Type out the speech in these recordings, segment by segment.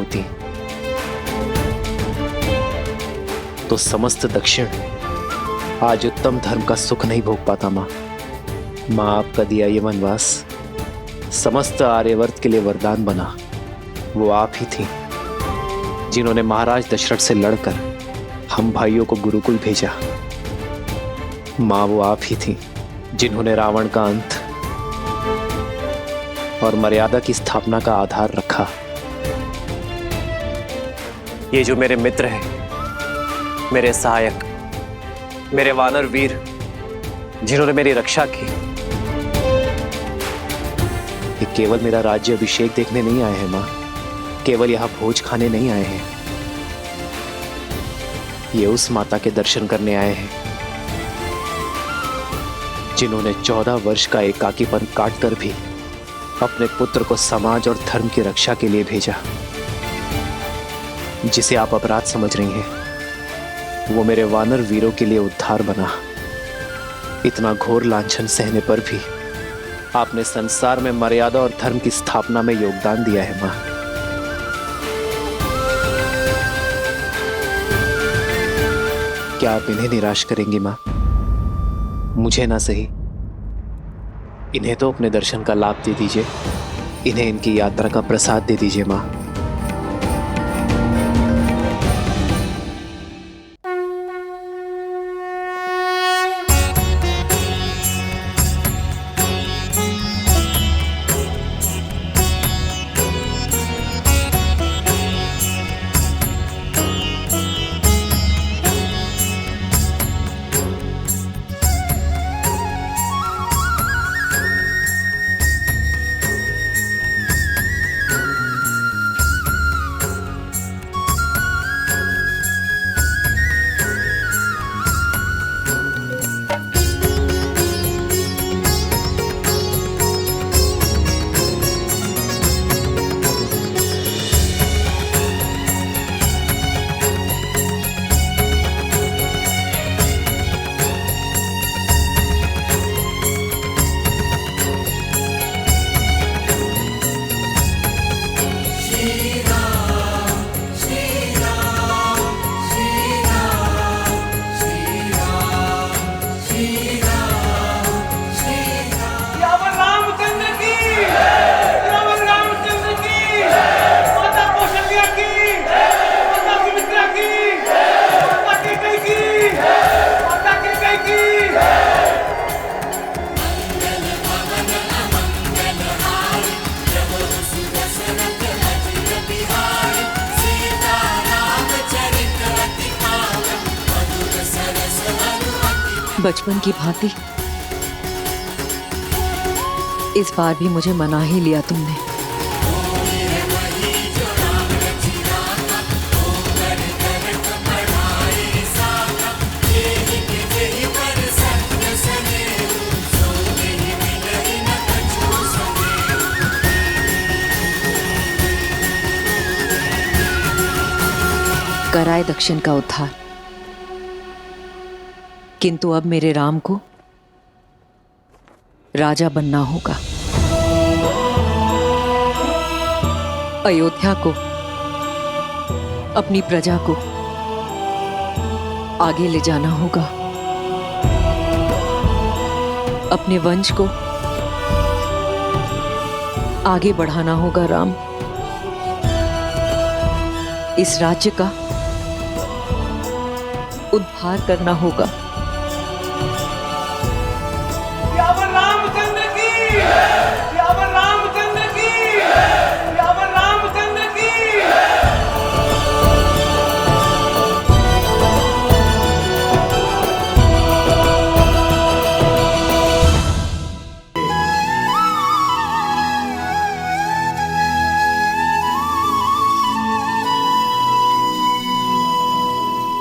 होती तो समस्त दक्षिण आज उत्तम धर्म का सुख नहीं भोग पाता। माँ आपका दिया ये वनवास समस्त आर्यवर्त के लिए वरदान बना। वो आप ही थी जिन्होंने महाराज दशरथ से लड़कर हम भाइयों को गुरुकुल भेजा। माँ वो आप ही थी जिन्होंने रावण का अंत और मर्यादा की स्थापना का आधार रखा। ये जो मेरे मित्र हैं, मेरे सहायक, मेरे वानर वीर जिन्होंने मेरी रक्षा की, ये केवल मेरा राज्य अभिषेक देखने नहीं आए हैं माँ, केवल यहां भोज खाने नहीं आए हैं। ये उस माता के दर्शन करने आए हैं जिन्होंने 14 वर्ष का एकाकीपन काटकर भी अपने पुत्र को समाज और धर्म की रक्षा के लिए भेजा। जिसे आप अपराध समझ रही हैं, वो मेरे वानर वीरों के लिए उद्धार बना। इतना घोर लांछन सहने पर भी आपने संसार में मर्यादा और धर्म की स्थापना में योगदान दिया है मां। क्या आप इन्हें निराश करेंगी मां? मुझे ना सही, इन्हें तो अपने दर्शन का लाभ दे दीजिए, इन्हें इनकी यात्रा का प्रसाद दे दीजिए मां। बचपन की भांति इस बार भी मुझे मना ही लिया तुमने। कराए दक्षिण का उद्धार, किंतु अब मेरे राम को राजा बनना होगा। अयोध्या को, अपनी प्रजा को आगे ले जाना होगा। अपने वंश को आगे बढ़ाना होगा राम। इस राज्य का उद्धार करना होगा।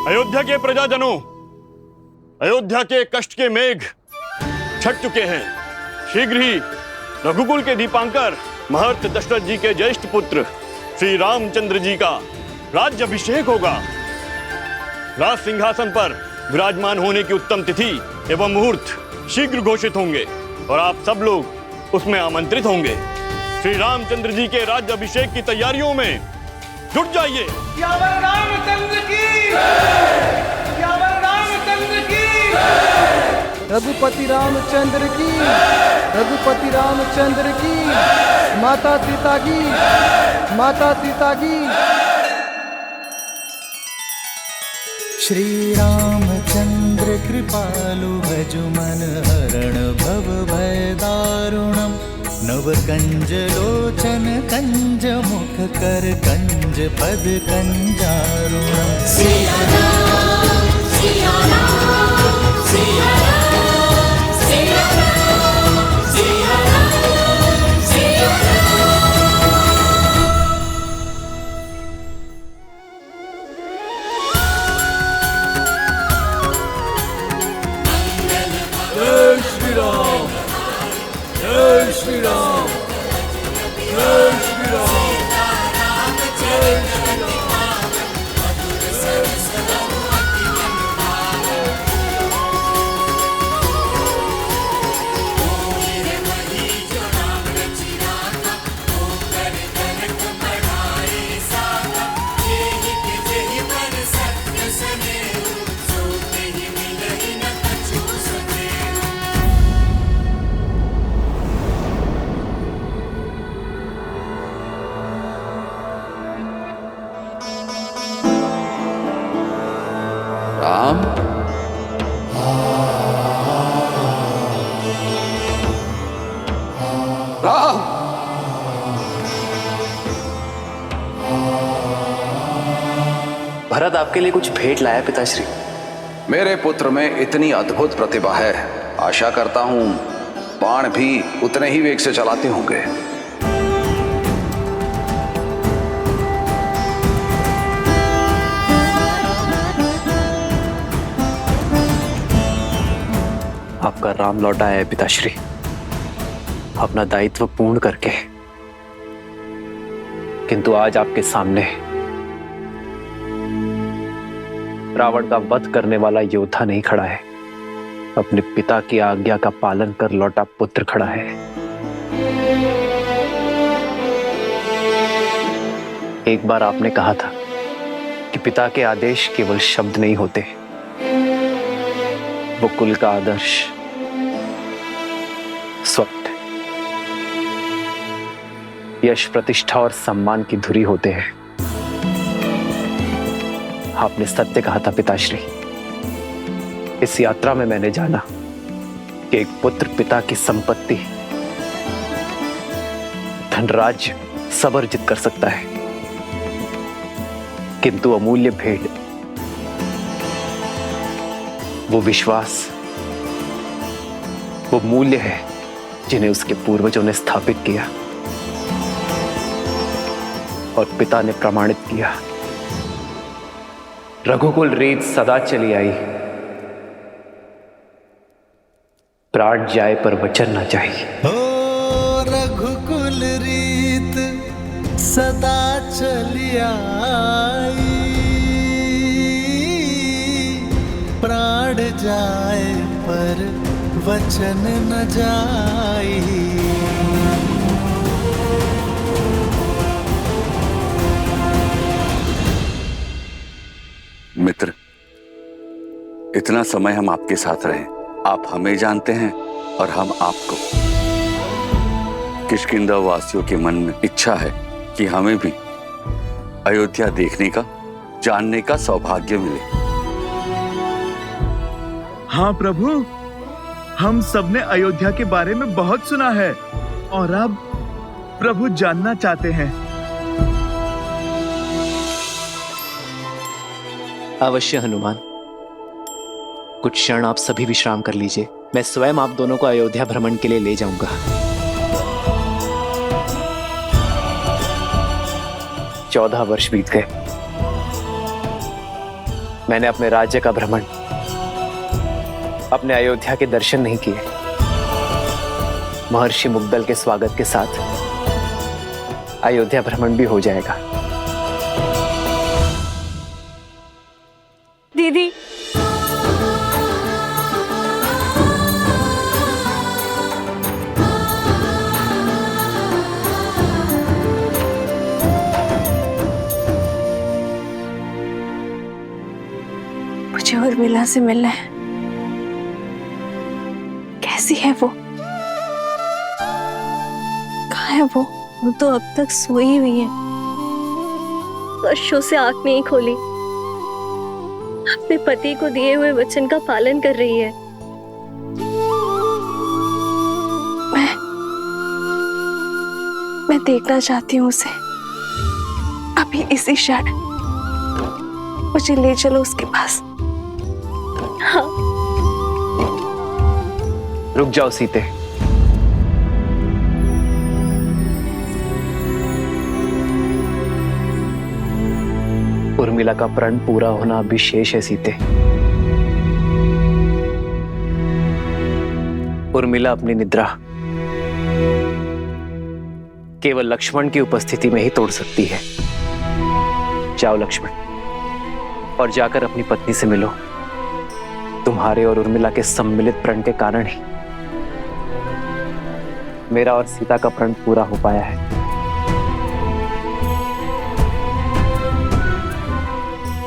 अयोध्या के प्रजाजनों, अयोध्या के कष्ट के मेघ छट चुके हैं। शीघ्र ही रघुकुल के दीपांकर महर्ष दशरथ जी के ज्येष्ठ पुत्र श्री रामचंद्र जी का राज्याभिषेक होगा। राज सिंहासन पर विराजमान होने की उत्तम तिथि एवं मुहूर्त शीघ्र घोषित होंगे और आप सब लोग उसमें आमंत्रित होंगे। श्री रामचंद्र जी के राज्याभिषेक की तैयारियों में जुट जाइए। सियावर रामचंद्र की, सियावर रामचंद्र की, रघुपति रामचंद्र की, रघुपति रामचंद्र की, माता सीता की, माता सीता की। श्री रामचंद्र कृपालु भजु मन हरण भव भय दारुणम। नव कंज लोचन कंज मुख कर कंज पद कंजारुणम। सिया राम, सिया राम, सिया राम, सिया राम, सिया राम, सिया राम। जय श्री राम, जय श्री राम, जय श्री राम, जय श्री राम। राम, राम, भरत आपके लिए कुछ भेंट लाया पिताश्री। मेरे पुत्र में इतनी अद्भुत प्रतिभा है, आशा करता हूं बाण भी उतने ही वेग से चलाते होंगे। आपका राम लौटा है पिताश्री, अपना दायित्व पूर्ण करके। किंतु आज आपके सामने रावण का वध करने वाला योद्धा नहीं खड़ा है, अपने पिता की आज्ञा का पालन कर लौटा पुत्र खड़ा है। एक बार आपने कहा था कि पिता के आदेश केवल शब्द नहीं होते, वो कुल का आदर्श, स्वप्न, यश, प्रतिष्ठा और सम्मान की धुरी होते हैं। आपने सत्य कहा था पिताश्री। इस यात्रा में मैंने जाना कि एक पुत्र पिता की संपत्ति, धनराज्य सब अर्जित कर सकता है, किंतु अमूल्य भेंट, वो विश्वास, वो मूल्य है जिन्हें उसके पूर्वजों ने स्थापित किया और पिता ने प्रमाणित किया। रघुकुल रीत सदा चली आई, प्राण जाए पर वचन न चाहिए। ओ रघुकुल रीत सदा चली आई, प्राण जाए पर वचन न जाई। मित्र, इतना समय हम आपके साथ रहे, आप हमें जानते हैं और हम आपको। किष्किंधा वासियों के मन में इच्छा है कि हमें भी अयोध्या देखने का, जानने का सौभाग्य मिले। हाँ प्रभु, हम सबने अयोध्या के बारे में बहुत सुना है और अब प्रभु जानना चाहते हैं। अवश्य हनुमान, कुछ क्षण आप सभी विश्राम कर लीजिए। मैं स्वयं आप दोनों को अयोध्या भ्रमण के लिए ले जाऊंगा। 14 वर्ष बीत गए, मैंने अपने राज्य का भ्रमण, अपने अयोध्या के दर्शन नहीं किए। महर्षि मुग्दल के स्वागत के साथ अयोध्या भ्रमण भी हो जाएगा। दीदी, मुझे उर्मिला से मिलना है। कैसी है वो? कहाँ है वो? वो तो अब तक सोई हुई है, वर्षों से आंख नहीं खोली, अपने पति को दिए हुए वचन का पालन कर रही है। मैं देखना चाहती हूँ उसे, अभी इसी क्षण। मुझे ले चलो उसके पास। हाँ। रुक जाओ सीते। उर्मिला का प्रण पूरा होना अभी शेष है सीते। उर्मिला अपनी निद्रा केवल लक्ष्मण की उपस्थिति में ही तोड़ सकती है। जाओ लक्ष्मण, और जाकर अपनी पत्नी से मिलो। तुम्हारे और उर्मिला के सम्मिलित प्रण के कारण ही मेरा और सीता का प्रण पूरा हो पाया है।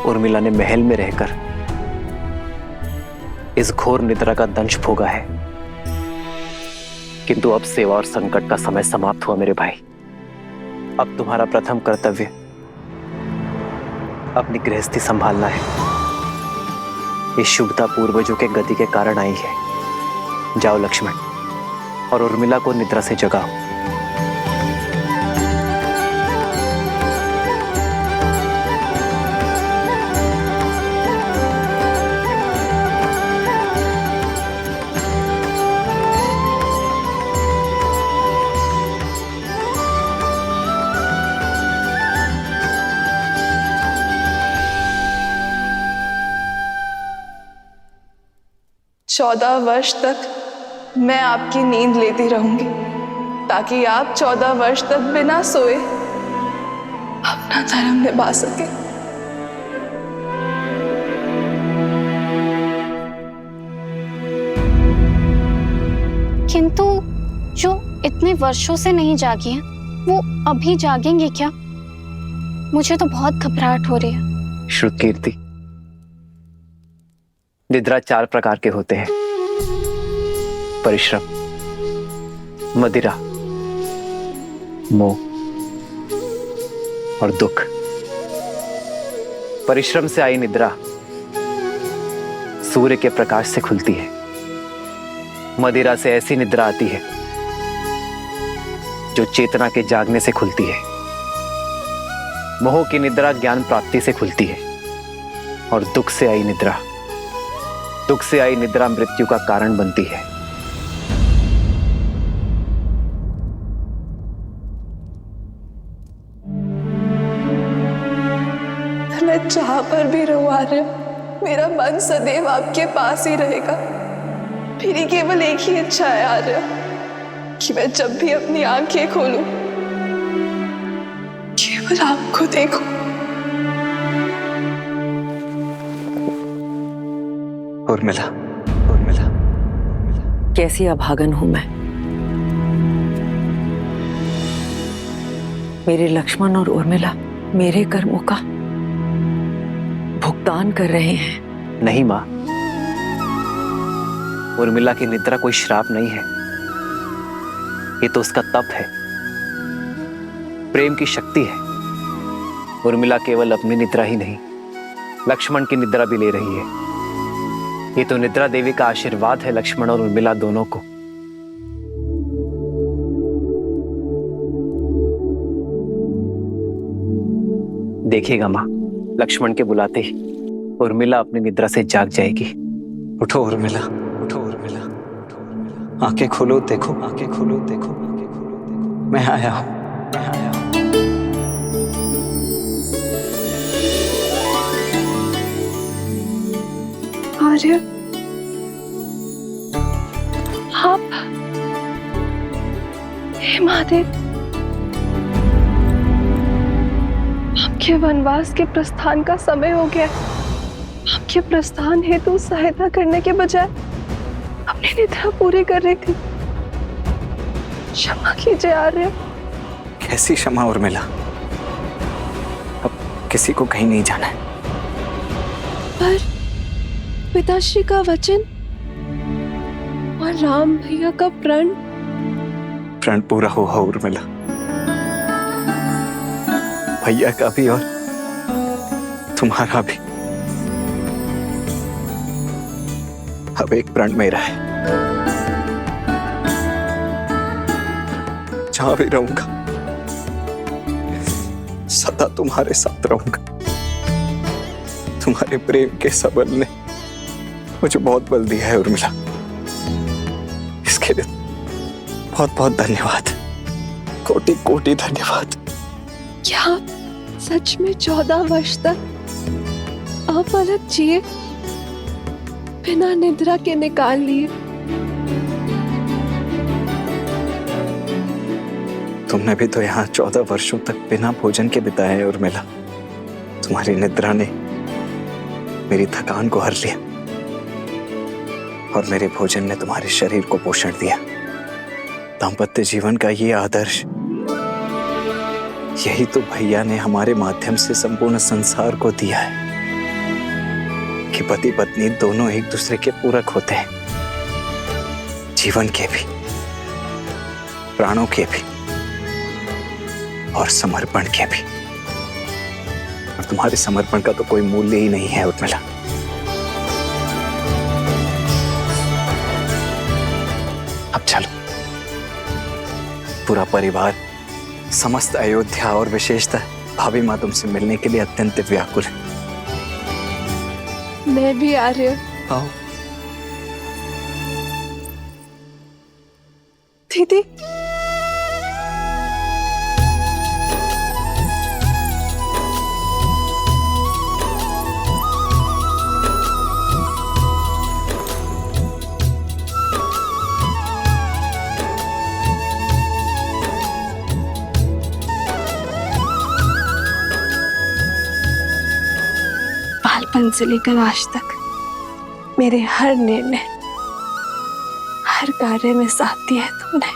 उर्मिला ने महल में रहकर इस घोर निद्रा का दंश भोगा है, किंतु अब सेवा और संकट का समय समाप्त हुआ मेरे भाई। अब तुम्हारा प्रथम कर्तव्य अपनी गृहस्थी संभालना है। ये शुभता पूर्वजों के गति के कारण आई है। जाओ लक्ष्मण, और उर्मिला को निद्रा से जगाओ। चौदह वर्ष तक मैं आपकी नींद लेती रहूंगी, ताकि आप 14 वर्ष तक बिना सोए अपना धर्म निभा सके। किंतु जो इतने वर्षों से नहीं जागी हैं, वो अभी जागेंगे क्या? मुझे तो बहुत घबराहट हो रही है। श्रुतकीर्ति, निद्रा 4 प्रकार के होते हैं: परिश्रम, मदिरा, मोह और दुख। परिश्रम से आई निद्रा सूर्य के प्रकाश से खुलती है। मदिरा से ऐसी निद्रा आती है जो चेतना के जागने से खुलती है। मोह की निद्रा ज्ञान प्राप्ति से खुलती है। और दुख से आई निद्रा मृत्यु का कारण बनती है। मैं जहां पर भी रहूं आर्य, मेरा मन सदैव आपके पास ही रहेगा। मेरी केवल एक ही इच्छा है आर्य, कि मैं जब भी अपनी आंखें खोलूं केवल आपको देखूं। उर्मिला, कैसी अभागन हूं मैं। मेरे लक्ष्मण और उर्मिला मेरे कर्मों का भुगतान कर रहे हैं। नहीं मां, उर्मिला की निद्रा कोई श्राप नहीं है। ये तो उसका तप है, प्रेम की शक्ति है। उर्मिला केवल अपनी निद्रा ही नहीं, लक्ष्मण की निद्रा भी ले रही है। ये तो निद्रा देवी का आशीर्वाद है लक्ष्मण और उर्मिला दोनों को। देखिएगा मां, लक्ष्मण के बुलाते ही उर्मिला अपनी निद्रा से जाग जाएगी। उठो उर्मिला, आंखें खोलो, देखो, मैं आया हूं। आर्य, आप? हे महादेव, आपके वनवास के प्रस्थान का समय हो गया। आपके प्रस्थान हेतु सहायता करने के बजाय अपनी निद्रा पूरी कर रही थी। क्षमा कीजिए आर्य। कैसी क्षमा उर्मिला, अब किसी को कहीं नहीं जाना है। पिताश्री का वचन और राम भैया का प्रण प्रण पूरा हुआ उर्मिला, भैया का भी और तुम्हारा भी। अब एक प्रण मेरा है, जहां भी रहूंगा सदा तुम्हारे साथ रहूंगा। तुम्हारे प्रेम के सबल ने मुझे बहुत बल दिया है उर्मिला, इसके लिए बहुत बहुत धन्यवाद, कोटि कोटि धन्यवाद। क्या सच में 14 वर्ष तक अपलक जिए बिना निद्रा के निकाल लिए? तुमने भी तो यहाँ 14 वर्षों तक बिना भोजन के बिताए हैं उर्मिला। तुम्हारी निद्रा ने मेरी थकान को हर लिया और मेरे भोजन ने तुम्हारे शरीर को पोषण दिया। दाम्पत्य जीवन का ये आदर्श, यही तो भैया ने हमारे माध्यम से संपूर्ण संसार को दिया है कि पति पत्नी दोनों एक दूसरे के पूरक होते हैं, जीवन के भी, प्राणों के भी और समर्पण के भी। और तुम्हारे समर्पण का तो कोई मूल्य ही नहीं है उर्मिला। अब चलो, पूरा परिवार, समस्त अयोध्या और विशेषतः भाभी माँ तुमसे मिलने के लिए अत्यंत व्याकुल है। मैं भी आ रही हूँ। आओ। दीदी, बालपन से लेकर आज तक मेरे हर निर्णय, हर कार्य में साथ दिया है तुमने।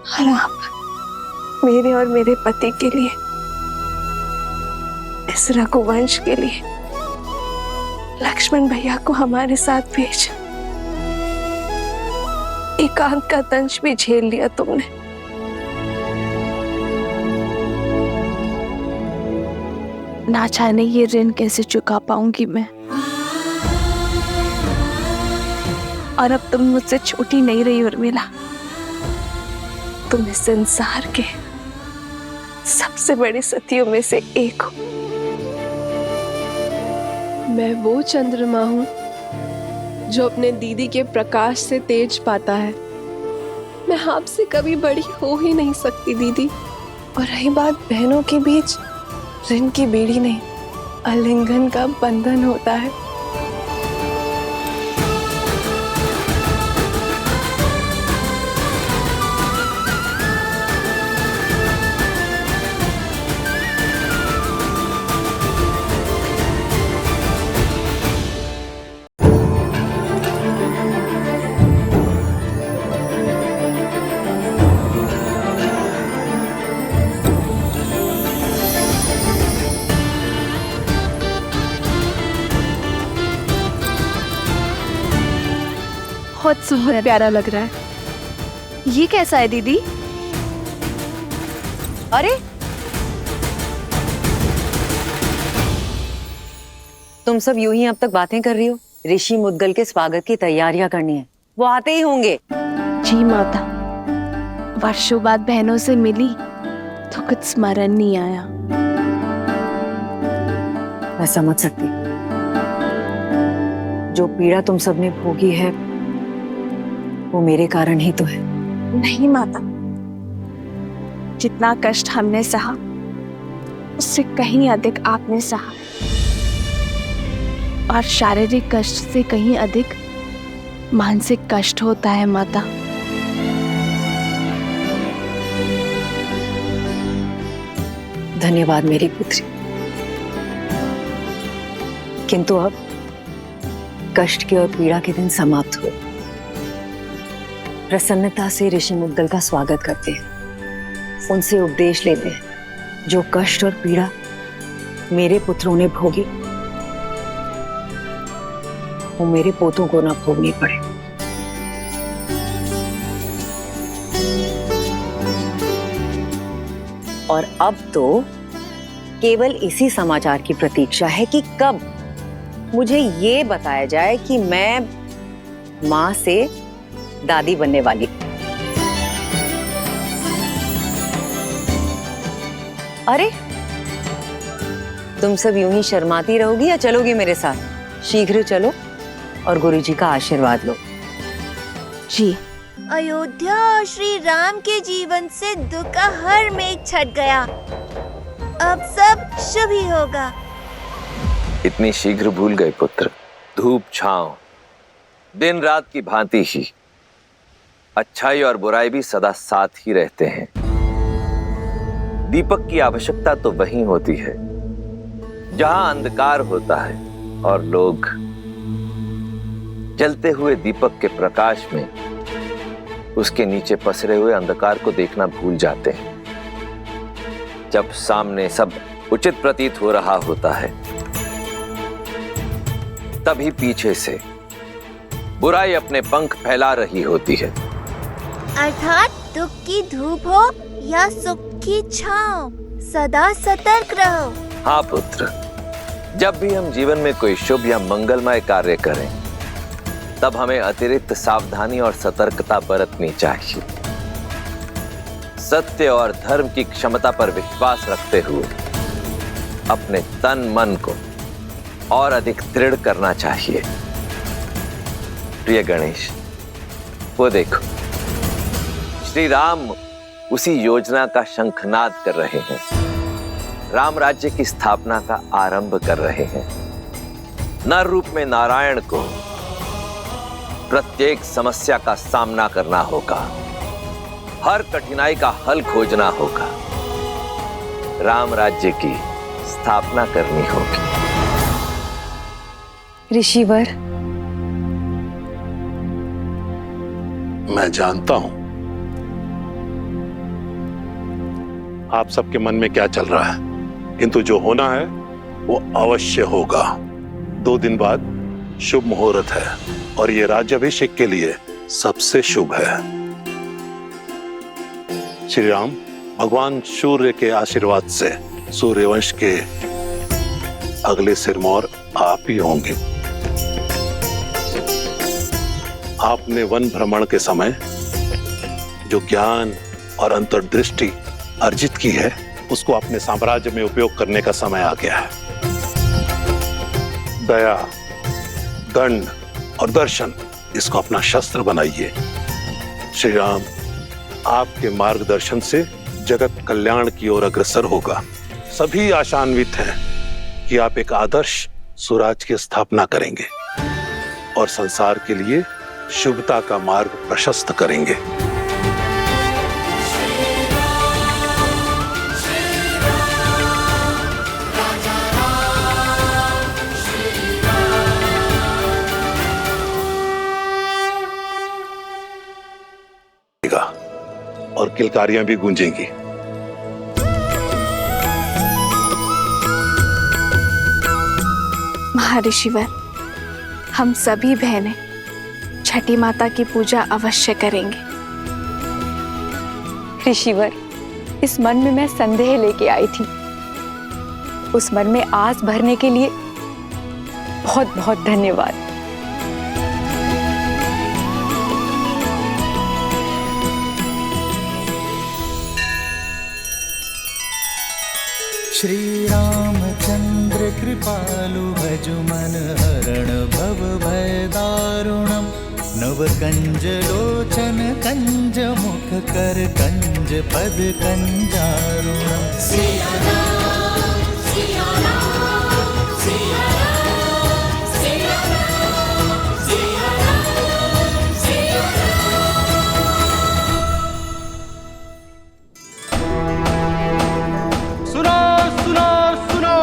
और आप मेरे और मेरे पति के लिए, इस रघुवंश के लिए लक्ष्मण भैया को हमारे साथ भेजा। एकांत का दंश भी झेल लिया तुमने। ना जाने ये ऋण कैसे चुका पाऊंगी मैं। और अब तुम मुझसे छोटी नहीं रही उर्मिला, तुम इस संसार के सबसे बड़ी सतियों में से एक हो। मैं वो चंद्रमा हूँ जो अपने दीदी के प्रकाश से तेज पाता है। मैं आपसे कभी बड़ी हो ही नहीं सकती दीदी। और रही बात बहनों के बीच, ऋण की बेड़ी नहीं, आलिंगन का बंधन होता है। बहुत प्यारा लग रहा है। ये कैसा है दीदी? अरे तुम सब यूं ही अब तक बातें कर रही हो। ऋषि मुद्गल के स्वागत की तैयारियां करनी है, वो आते ही होंगे। जी माता, वर्षों बाद बहनों से मिली तो कुछ स्मरण नहीं आया। मैं समझ सकती, जो पीड़ा तुम सबने भोगी है वो मेरे कारण ही तो है। नहीं माता, जितना कष्ट हमने सहा उससे कहीं अधिक आपने सहा, और शारीरिक कष्ट से कहीं अधिक मानसिक कष्ट होता है माता। धन्यवाद मेरी पुत्री, किंतु अब कष्ट के और पीड़ा के दिन समाप्त हुए। प्रसन्नता से ऋषि मुद्गल का स्वागत करते हैं, उनसे उपदेश लेते हैं। जो कष्ट और पीड़ा मेरे पुत्रों ने भोगी, वो मेरे पोतों को ना भोगनी पड़े। और अब तो केवल इसी समाचार की प्रतीक्षा है कि कब मुझे ये बताया जाए कि मैं माँ से दादी बनने वाली। अरे तुम सब यूं ही शर्माती रहोगी या चलोगी मेरे साथ? शीघ्र चलो और गुरुजी का आशीर्वाद लो। जी। अयोध्या और श्री राम के जीवन से दुख का हर मेघ छट गया। अब सब शुभ ही होगा। इतनी शीघ्र भूल गए पुत्र? धूप छांव दिन रात की भांति ही अच्छाई और बुराई भी सदा साथ ही रहते हैं। दीपक की आवश्यकता तो वहीं होती है जहां अंधकार होता है और लोग जलते हुए दीपक के प्रकाश में उसके नीचे पसरे हुए अंधकार को देखना भूल जाते हैं। जब सामने सब उचित प्रतीत हो रहा होता है तभी पीछे से बुराई अपने पंख फैला रही होती है। अर्थात दुख की धूप हो या सुख की छांव, सदा सतर्क रहो। हाँ पुत्र, जब भी हम जीवन में कोई शुभ या मंगलमय कार्य करें तब हमें अतिरिक्त सावधानी और सतर्कता बरतनी चाहिए। सत्य और धर्म की क्षमता पर विश्वास रखते हुए अपने तन मन को और अधिक दृढ़ करना चाहिए। प्रिय गणेश, वो देखो श्री राम उसी योजना का शंखनाद कर रहे हैं। राम राज्य की स्थापना का आरंभ कर रहे हैं। नर रूप में नारायण को प्रत्येक समस्या का सामना करना होगा, हर कठिनाई का हल खोजना होगा, राम राज्य की स्थापना करनी होगी। ऋषिवर, मैं जानता हूं आप सबके मन में क्या चल रहा है, किंतु जो होना है वो अवश्य होगा। 2 दिन बाद शुभ मुहूर्त है और ये राज्याभिषेक के लिए सबसे शुभ है। श्री राम भगवान सूर्य के आशीर्वाद से सूर्यवंश के अगले सिरमौर आप ही होंगे। आपने वन भ्रमण के समय जो ज्ञान और अंतर्दृष्टि अर्जित की है उसको अपने साम्राज्य में उपयोग करने का समय आ गया है। दया, दंड और दर्शन, इसको अपना शस्त्र बनाइए। श्री राम आपके मार्गदर्शन से जगत कल्याण की ओर अग्रसर होगा। सभी आशान्वित हैं कि आप एक आदर्श स्वराज की स्थापना करेंगे और संसार के लिए शुभता का मार्ग प्रशस्त करेंगे। और किलकारियां भी गूंजेंगी। महर्षिवर, हम सभी बहनें छठी माता की पूजा अवश्य करेंगे। ऋषिवर, इस मन में मैं संदेह लेके आई थी, उस मन में आस भरने के लिए बहुत बहुत धन्यवाद। श्री रामचंद्र कृपालु भजु मन हरण भव भय दारुणम नव कंज लोचन कंज मुख कर कंज पद कंजारुणम। सिया राम, सिया राम, सिया राम, सिया राम, सिया राम, सिया राम। सुनो सुनो सुनो,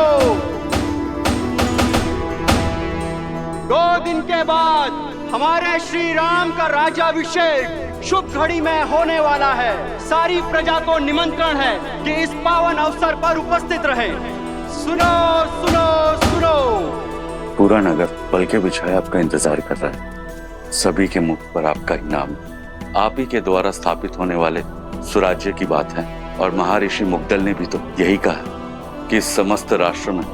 2 दिन के बाद हमारे श्री राम का राज्याभिषेक शुभ घड़ी में होने वाला है। सारी प्रजा को निमंत्रण है कि इस पावन अवसर पर उपस्थित रहे। सुनो सुनो सुनो। पूरा नगर पल के बिछाए आपका इंतजार कर रहा है। सभी के मुख पर आपका ही नाम, आप ही के द्वारा स्थापित होने वाले सुराज्य की बात है। और महर्षि मुग्दल ने भी तो यही कहा कि इस समस्त राष्ट्र में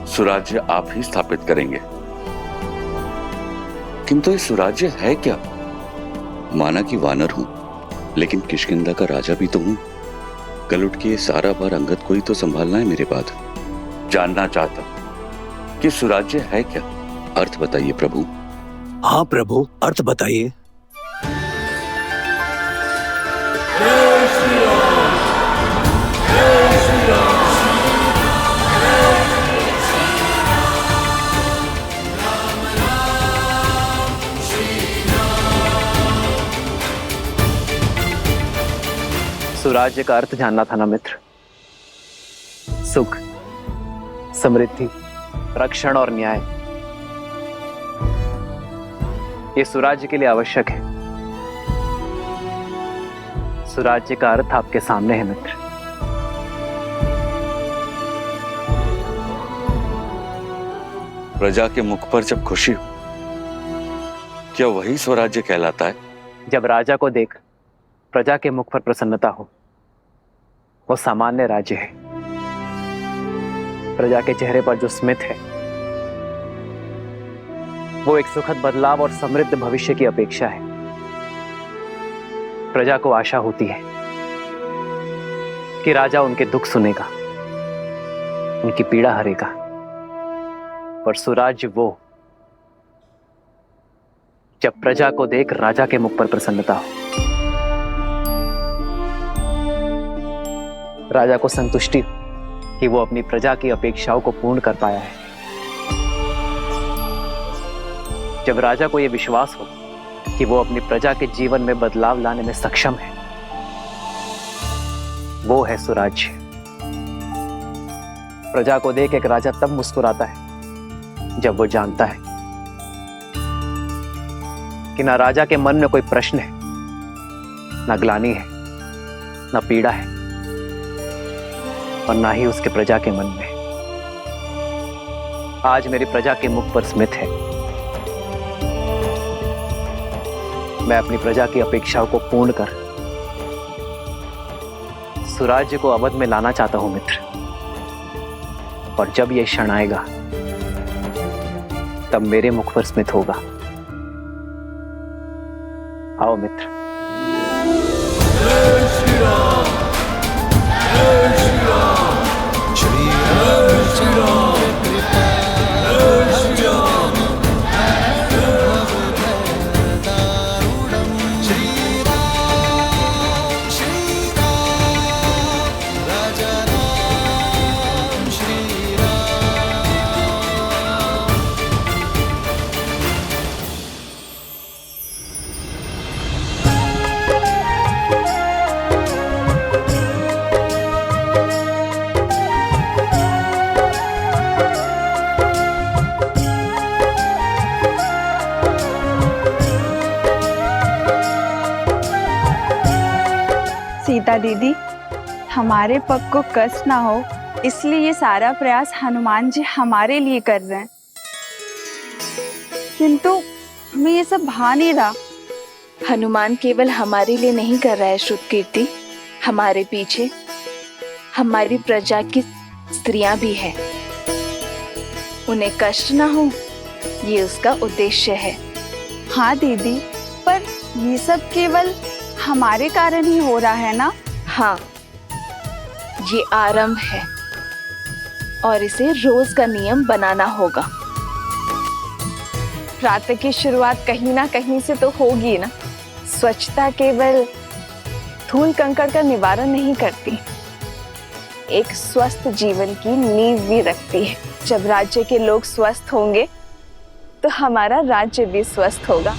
सुराज्य आप ही स्थापित करेंगे। किंतु ये सुराज्य है क्या? माना कि वानर हूं, लेकिन किष्किंधा का राजा भी तो हूं। कल उठ के ये सारा भार अंगद को ही तो संभालना है मेरे बाद। जानना चाहता कि सुराज्य है क्या? अर्थ बताइए प्रभु। हाँ प्रभु, अर्थ बताइए। सुराज्य का अर्थ जानना था ना मित्र। सुख, समृद्धि, रक्षण और न्याय, ये सुराज्य के लिए आवश्यक है। सुराज्य का अर्थ आपके सामने है मित्र। प्रजा के मुख पर जब खुशी हो, क्या वही स्वराज्य कहलाता है? जब राजा को देख प्रजा के मुख पर प्रसन्नता हो, वो सामान्य राज्य है। प्रजा के चेहरे पर जो स्मित है, वो एक सुखद बदलाव और समृद्ध भविष्य की अपेक्षा है। प्रजा को आशा होती है कि राजा उनके दुख सुनेगा, उनकी पीड़ा हरेगा। पर सुराज्य वो जब प्रजा को देख राजा के मुख पर प्रसन्नता हो, राजा को संतुष्टि हो कि वो अपनी प्रजा की अपेक्षाओं को पूर्ण कर पाया है। जब राजा को यह विश्वास हो कि वो अपनी प्रजा के जीवन में बदलाव लाने में सक्षम है, वो है सुराज्य। प्रजा को देख एक राजा तब मुस्कुराता है जब वो जानता है कि ना राजा के मन में कोई प्रश्न है, ना ग्लानि है, ना पीड़ा है, और ना ही उसके प्रजा के मन में। आज मेरी प्रजा के मुख पर स्मित है। मैं अपनी प्रजा की अपेक्षाओं को पूर्ण कर सुराज्य को अवध में लाना चाहता हूं मित्र। और जब यह क्षण आएगा, तब मेरे मुख पर स्मित होगा। आओ मित्र। सीता दीदी, हमारे पग को कष्ट ना हो, इसलिए ये सारा प्रयास हनुमान जी हमारे लिए कर रहे हैं। किंतु हमें ये सब भा नहीं रहा। हनुमान केवल हमारे लिए नहीं कर रहा है श्रुतकीर्ति, हमारे पीछे हमारी प्रजा की स्त्रियां भी है। उन्हें कष्ट ना हो, ये उसका उद्देश्य है। हाँ दीदी, पर ये सब केवल हमारे कारण ही हो रहा है ना? हाँ, ये आरंभ है और इसे रोज का नियम बनाना होगा। प्रातः की शुरुआत कहीं ना कहीं से तो होगी ना। स्वच्छता केवल धूल कंकड़ का निवारण नहीं करती, एक स्वस्थ जीवन की नींव भी रखती है। जब राज्य के लोग स्वस्थ होंगे तो हमारा राज्य भी स्वस्थ होगा।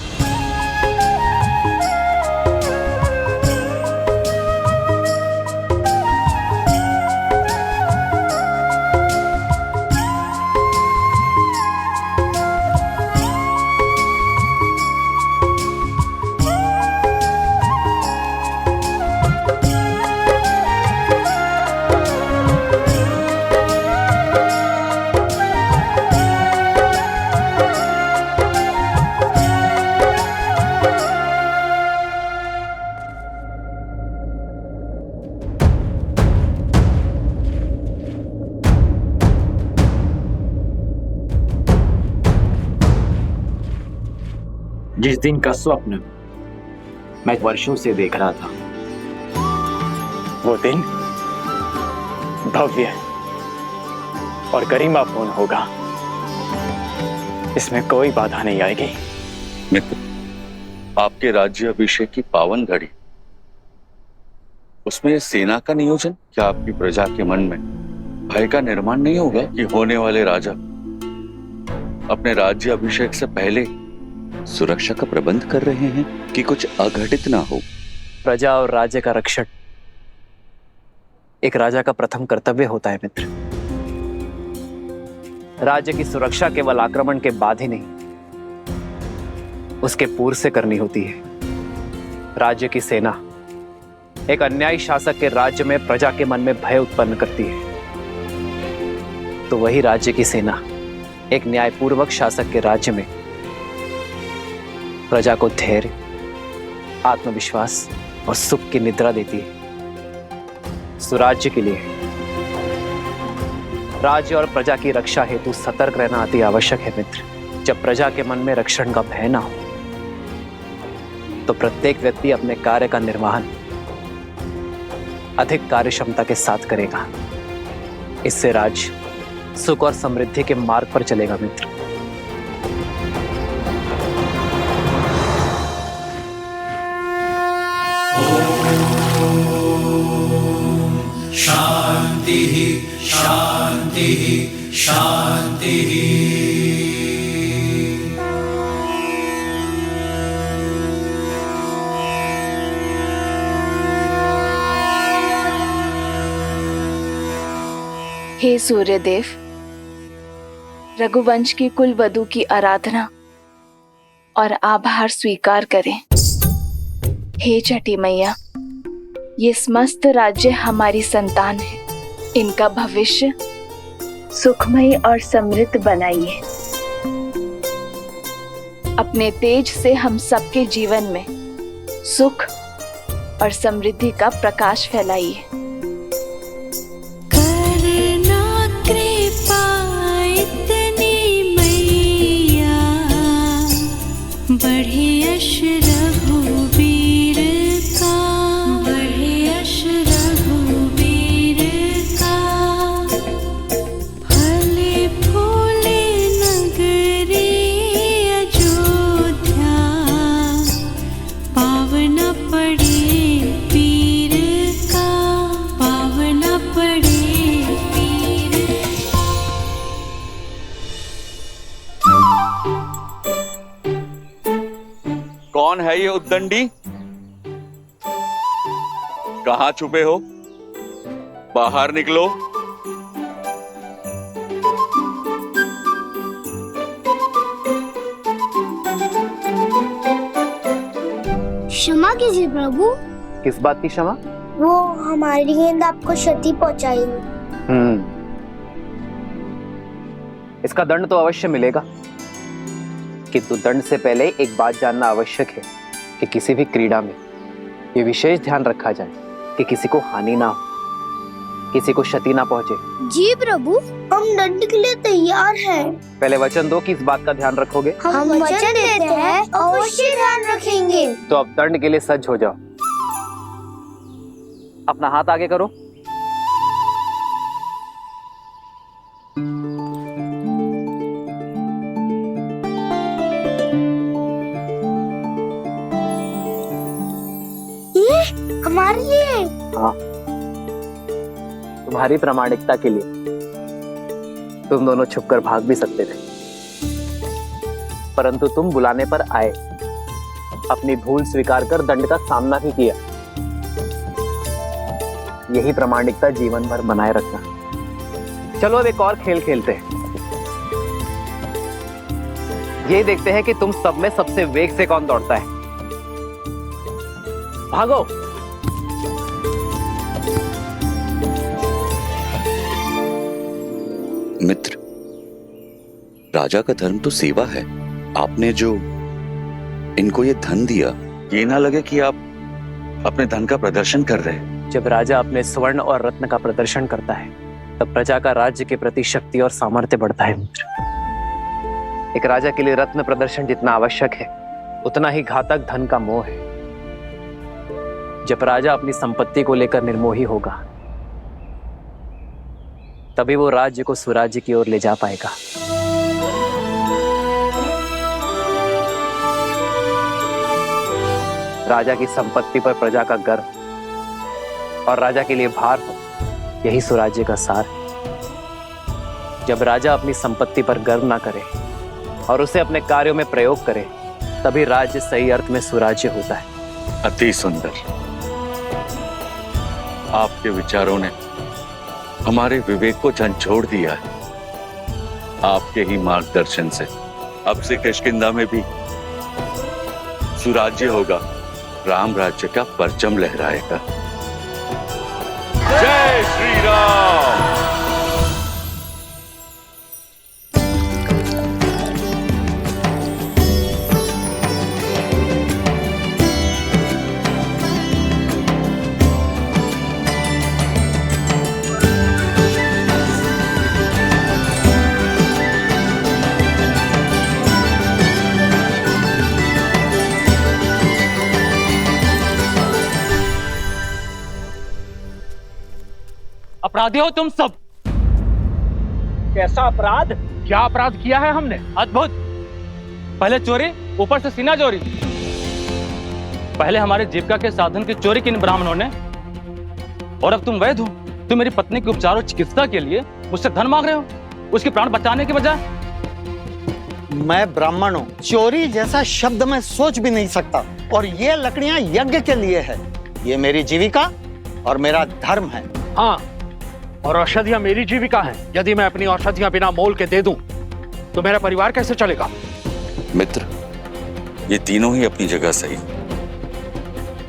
जिस दिन का स्वप्न मैं वर्षों से देख रहा था, वो दिन भव्य और गरिमापूर्ण होगा। इसमें कोई बाधा नहीं आएगी। मित्र, आपके राज्य अभिषेक की पावन घड़ी, उसमें ये सेना का नियोजन, क्या आपकी प्रजा के मन में भय का निर्माण नहीं होगा कि होने वाले राजा अपने राज्य अभिषेक से पहले सुरक्षा का प्रबंध कर रहे हैं कि कुछ अघटित ना हो? प्रजा और राज्य का रक्षण एक राजा का प्रथम कर्तव्य होता है मित्र। राज्य की सुरक्षा केवल आक्रमण के बाद ही नहीं, उसके पूर्व से करनी होती है। राज्य की सेना एक अन्यायी शासक के राज्य में प्रजा के मन में भय उत्पन्न करती है, तो वही राज्य की सेना एक न्यायपूर्वक शासक के राज्य में प्रजा को धैर्य, आत्मविश्वास और सुख की निद्रा देती है। सुराज्य के लिए राज्य और प्रजा की रक्षा हेतु सतर्क रहना अति आवश्यक है मित्र। जब प्रजा के मन में रक्षण का भय ना हो, तो प्रत्येक व्यक्ति अपने कार्य का निर्वहन अधिक कार्यक्षमता के साथ करेगा। इससे राज्य सुख और समृद्धि के मार्ग पर चलेगा मित्र। शांति शांति शांति। हे सूर्यदेव, रघुवंश की कुल वधु की आराधना और आभार स्वीकार करें। हे छठी मैया, ये समस्त राज्य हमारी संतान है, इनका भविष्य सुखमय और समृद्ध बनाइए। अपने तेज से हम सबके जीवन में सुख और समृद्धि का प्रकाश फैलाइए। बढ़े यश रघुवीर का, बढ़े यश रघुवीर का। फले फूले नगरी अयोध्या, पावन पड़े पीर का, पावन पड़े पीर। कौन है ये उद्दंडी? कहां छुपे हो? बाहर निकलो। क्षमा कीजिए प्रभु। किस बात की क्षमा? वो हमारी गेंद आपको क्षति पहुंचाई। इसका दंड तो अवश्य मिलेगा, किंतु दंड से पहले एक बात जानना आवश्यक है कि किसी भी क्रीड़ा में ये विशेष ध्यान रखा जाए कि किसी को हानि ना हो, किसी को क्षति ना पहुंचे। जी प्रभु, हम दंड के लिए तैयार हैं। पहले वचन दो कि इस बात का ध्यान रखोगे। हम वचन देते हैं, अवश्य ध्यान रखेंगे। तो अब दंड के लिए सज्ज हो जाओ। अपना हाथ आगे करो। हमारे लिए? हाँ, तुम्हारी प्रामाणिकता के लिए तुम दोनों छुपकर भाग भी सकते थे, परंतु तुम बुलाने पर आए, अपनी भूल स्वीकार कर दंड का सामना ही किया। यही प्रामाणिकता जीवन भर बनाए रखना। चलो अब एक और खेल खेलते हैं। ये देखते हैं कि तुम सब में सबसे वेग से कौन दौड़ता है। भागो। मित्र, राजा का धर्म तो सेवा है। आपने जो इनको ये धन दिया, ये ना लगे कि आप अपने धन का प्रदर्शन कर रहे हैं। जब राजा अपने स्वर्ण और रत्न का प्रदर्शन करता है, तब प्रजा का राज्य के प्रति शक्ति और सामर्थ्य बढ़ता है मित्र। एक राजा के लिए रत्न प्रदर्शन जितना आवश्यक है, उतना ही घातक धन का मोह है। जब राजा अपनी संपत्ति को लेकर निर्मोही होगा, तभी वो राज्य को स्वराज्य की ओर ले जा पाएगा। राजा की संपत्ति पर प्रजा का गर्व और राजा के लिए भार हो, यही स्वराज्य का सार है। जब राजा अपनी संपत्ति पर गर्व ना करे और उसे अपने कार्यों में प्रयोग करे, तभी राज्य सही अर्थ में स्वराज्य होता है। अति सुंदर। आपके विचारों ने हमारे विवेक को झंझोड़ दिया है। आपके ही मार्गदर्शन से अब से किष्किंधा में भी सुराज्य होगा, राम राज्य का परचम लहराएगा। जय श्री राम। अपराधी हो तुम सब। कैसा अपराध? क्या अपराध किया है हमने? अद्भुत। पहले चोरी, ऊपर से सीना चोरी। पहले हमारे जीविका के साधन की चोरी की इन ब्राह्मणों ने, और अब तुम वैद्य हो। तुम मेरी पत्नी के उपचार और चिकित्सा के लिए मुझसे धन मांग रहे हो, उसके प्राण बचाने के बजाय। मैं ब्राह्मण हूँ, चोरी जैसा शब्द मैं सोच भी नहीं सकता। और ये लकड़ियां यज्ञ के लिए है। ये मेरी जीविका और मेरा धर्म है। हाँ, और औषधियां मेरी जीविका है। यदि मैं अपनी औषधियां बिना मोल के दे दूं, तो मेरा परिवार कैसे चलेगा? मित्र, ये तीनों ही अपनी जगह सही।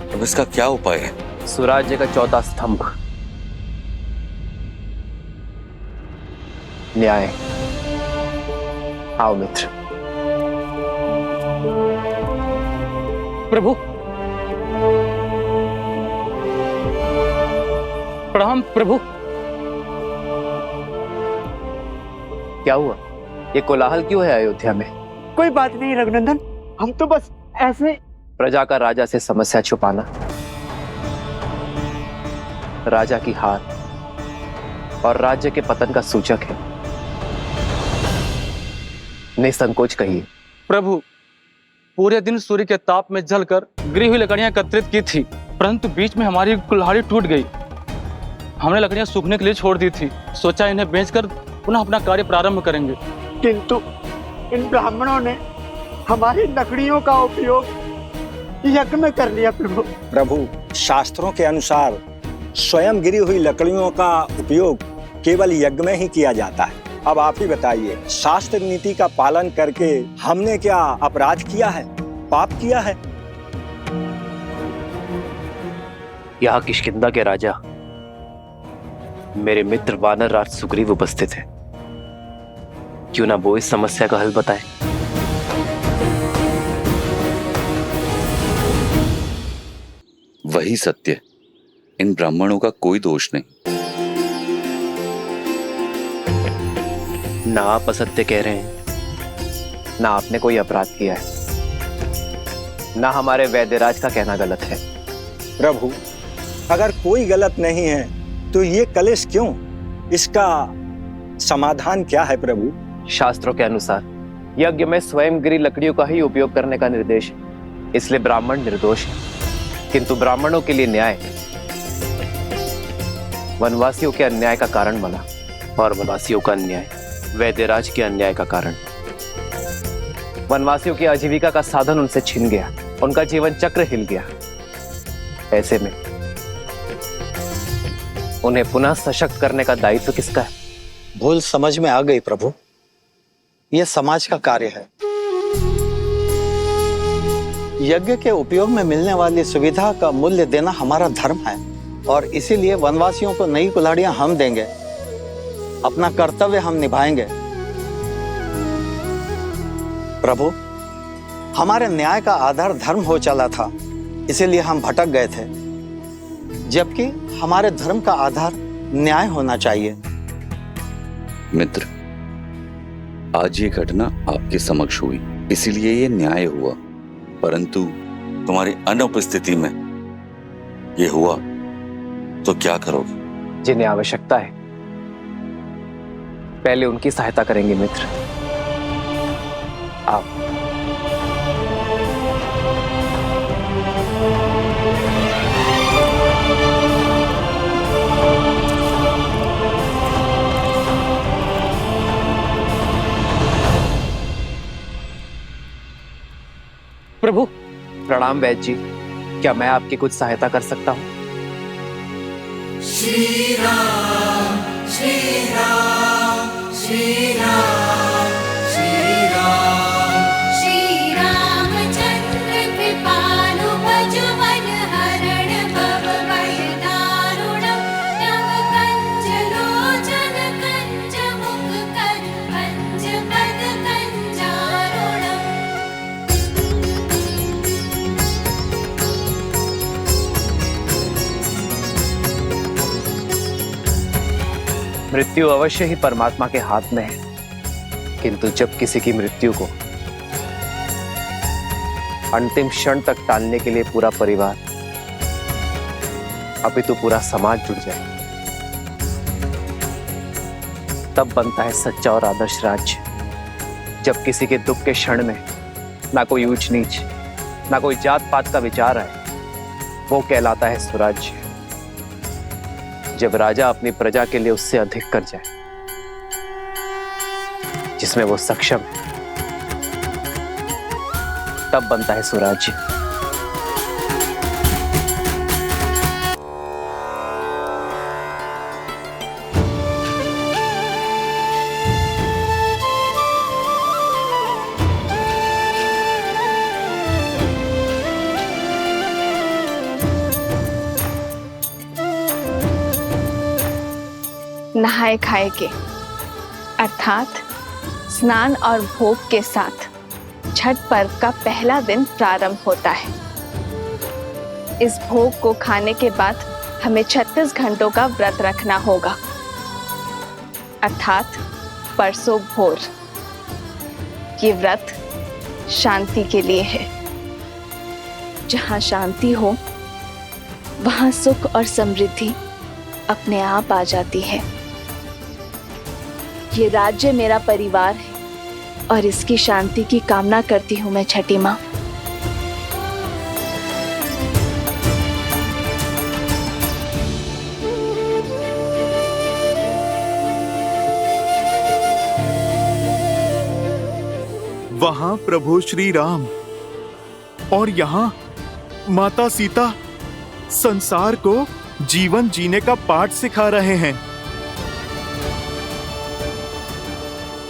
अब इसका क्या उपाय है? स्वराज्य का चौथा स्तंभ, न्याय। आओ मित्र। प्रभु, प्रणाम प्रभु। क्या हुआ? ये कोलाहल क्यों है अयोध्या में? कोई बात नहीं रघुनंदन, हम तो बस ऐसे। प्रजा का राजा से समस्या छुपाना राजा की हार और राज्य के पतन का सूचक है। निसंकोच कहिए। प्रभु, पूरे दिन सूर्य के ताप में जलकर गिरी हुई लकड़ियां एकत्रित की थी, परंतु बीच में हमारी कुल्हाड़ी टूट गई। हमने लकड़ियां सूखने के लिए छोड़ दी थी, सोचा इन्हें बेचकर पुनः अपना कार्य प्रारंभ करेंगे। किंतु इन ब्राह्मणों ने हमारी लकड़ियों का उपयोग यज्ञ में कर लिया। प्रभु, शास्त्रों के अनुसार स्वयं गिरी हुई लकड़ियों का उपयोग केवल यज्ञ में ही किया जाता है। अब आप ही बताइए, शास्त्र नीति का पालन करके हमने क्या अपराध किया है, पाप किया है? यहाँ किष्किंधा के राजा मेरे मित्र वानर राज सुग्रीव उपस्थित है। क्यों ना वो इस समस्या का हल बताए। वही सत्य। इन ब्राह्मणों का कोई दोष नहीं। ना आप असत्य कह रहे हैं, ना आपने कोई अपराध किया है, ना हमारे वैद्यराज का कहना गलत है। प्रभु, अगर कोई गलत नहीं है तो ये कलेश क्यों? इसका समाधान क्या है प्रभु? शास्त्रों के अनुसार यज्ञ में स्वयं गिरी लकड़ियों का ही उपयोग करने का निर्देश है, इसलिए ब्राह्मण निर्दोष है। किंतु ब्राह्मणों के लिए न्याय वनवासियों के अन्याय का कारण बना, और वनवासियों का अन्याय वैद्यराज के अन्याय का कारण। वनवासियों की आजीविका का साधन उनसे छिन गया, उनका जीवन चक्र हिल गया। ऐसे में उन्हें पुनः सशक्त करने का दायित्व किसका है? भूल समझ में आ गई प्रभु, यह समाज का कार्य है। यज्ञ के उपयोग में मिलने वाली सुविधा का मूल्य देना हमारा धर्म है, और इसीलिए वनवासियों को नई कुल्हाड़ियां हम देंगे। अपना कर्तव्य हम निभाएंगे। प्रभु, हमारे न्याय का आधार धर्म हो चला था, इसीलिए हम भटक गए थे, जबकि हमारे धर्म का आधार न्याय होना चाहिए। मित्र, आज ये घटना आपके समक्ष हुई, इसीलिए ये न्याय हुआ। परंतु तुम्हारी अनुपस्थिति में ये हुआ तो क्या करोगे? जिन्हें आवश्यकता है पहले उनकी सहायता करेंगे मित्र। आप प्रभु। प्रणाम वैद्य जी, क्या मैं आपकी कुछ सहायता कर सकता हूँ? श्री राम श्री राम श्री राम श्री राम श्री रामचंद्र कृपालु भजु मन हरण भव भय दारुणम नव कंज लोचन कंज मुख कर पंच पद कंजारुणम। मृत्यु अवश्य ही परमात्मा के हाथ में है, किंतु जब किसी की मृत्यु को अंतिम क्षण तक टालने के लिए पूरा परिवार अपितु पूरा समाज जुट जाए, तब बनता है सच्चा और आदर्श राज्य। जब किसी के दुख के क्षण में ना कोई ऊंच नीच ना कोई जात पात का विचार आए, वो कहलाता है स्वराज्य। जब राजा अपनी प्रजा के लिए उससे अधिक कर जाए, जिसमें वो सक्षम है, तब बनता है स्वराज्य। नहाए खाए के अर्थात स्नान और भोग के साथ छठ पर्व का पहला दिन प्रारंभ होता है। इस भोग को खाने के बाद हमें 36 घंटों का व्रत रखना होगा, अर्थात परसों भोर। ये व्रत शांति के लिए है। जहाँ शांति हो वहाँ सुख और समृद्धि अपने आप आ जाती है। ये राज्य मेरा परिवार है और इसकी शांति की कामना करती हूँ मैं छठी माँ। वहां प्रभु श्री राम और यहाँ माता सीता संसार को जीवन जीने का पाठ सिखा रहे हैं।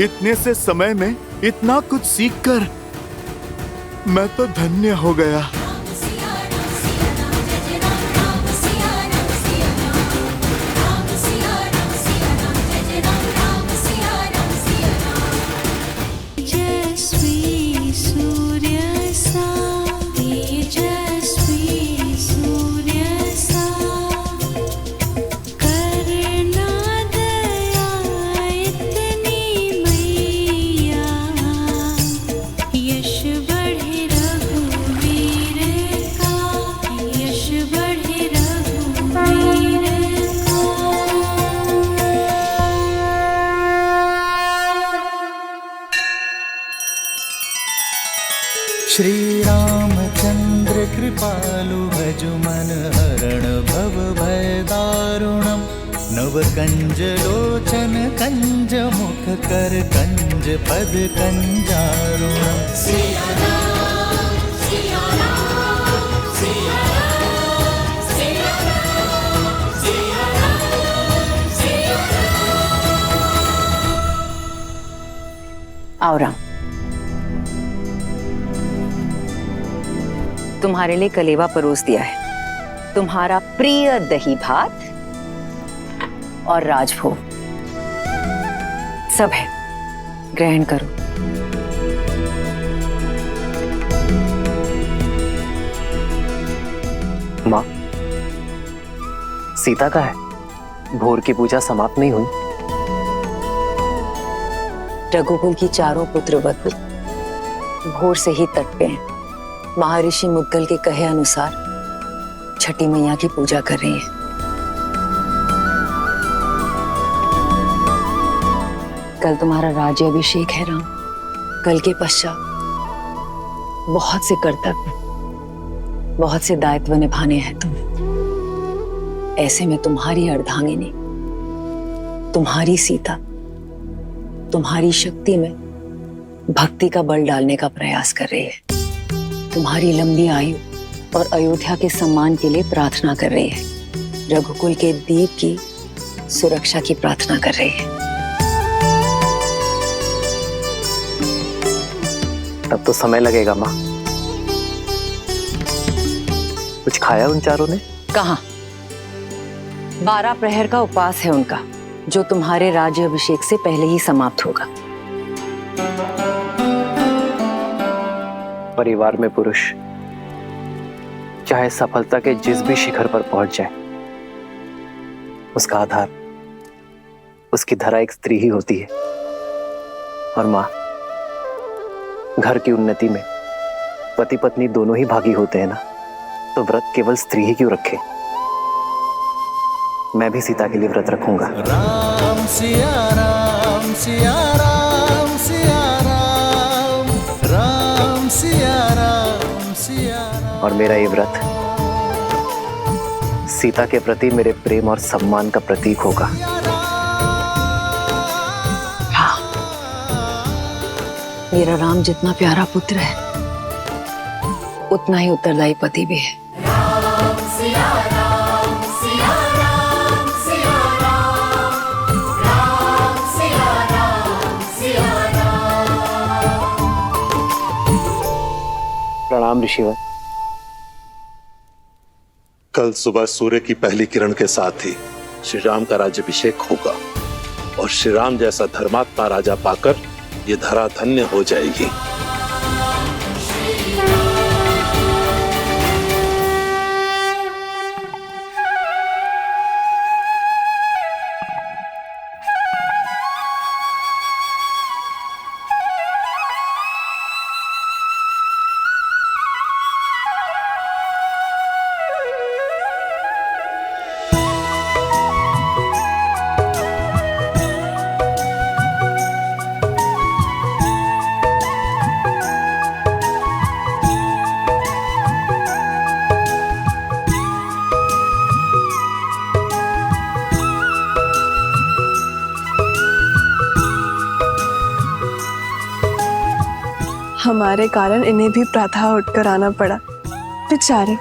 इतने से समय में इतना कुछ सीखकर मैं तो धन्य हो गया। श्री रामचंद्र कृपालु भजु मन हरण भव भय दारुणम नव कंज लोचन कंज मुख कर कंज पद कंजारुणम। सिया राम सिया राम सिया राम सिया राम सिया राम सिया राम। आओ राम, तुम्हारे लिए कलेवा परोस दिया है, तुम्हारा प्रिय दही भात और राजभोग सब है, ग्रहण करो। माँ, सीता का है, भोर की पूजा समाप्त नहीं हुई। रघुकुल की चारों पुत्र वधु भोर से ही तट पे हैं, महर्षि मुद्गल के कहे अनुसार छठी मैया की पूजा कर रही हैं। कल तुम्हारा राज्याभिषेक है राम। कल के पश्चात बहुत से कर्तव्य, बहुत से दायित्व निभाने हैं तुम्हें। ऐसे में तुम्हारी अर्धांगिनी, तुम्हारी सीता, तुम्हारी शक्ति में भक्ति का बल डालने का प्रयास कर रही है। तुम्हारी लंबी आयु और अयोध्या के सम्मान के लिए प्रार्थना कर रही है। रघुकुल के दीप की सुरक्षा की प्रार्थना कर रही है। तब तो समय लगेगा माँ। कुछ खाया उन चारों ने? कहाँ? 12 प्रहर का उपवास है उनका, जो तुम्हारे राज्याभिषेक से पहले ही समाप्त होगा। परिवार में पुरुष चाहे सफलता के जिस भी शिखर पर पहुंच जाए, उसका आधार, उसकी धरा एक स्त्री ही होती है। और मां, घर की उन्नति में पति पत्नी दोनों ही भागी होते हैं ना, तो व्रत केवल स्त्री ही क्यों रखे? मैं भी सीता के लिए व्रत रखूंगा। राम सिया राम सिया राम सिया राम, राम सिया राम सिया राम। और मेरा ये व्रत सीता के प्रति मेरे प्रेम और सम्मान का प्रतीक होगा। मेरा राम जितना प्यारा पुत्र है, उतना ही उत्तरदायी पति भी है। राम सिया राम सिया राम सिया राम, राम सिया राम सिया राम। प्रणाम ऋषिवर। कल सुबह सूर्य की पहली किरण के साथ ही श्री राम का राज्याभिषेक होगा और श्री राम जैसा धर्मात्मा राजा पाकर ये धरा धन्य हो जाएगी। हमारे कारण इन्हें भी प्रातः उठकर आना पड़ा। बेचारे,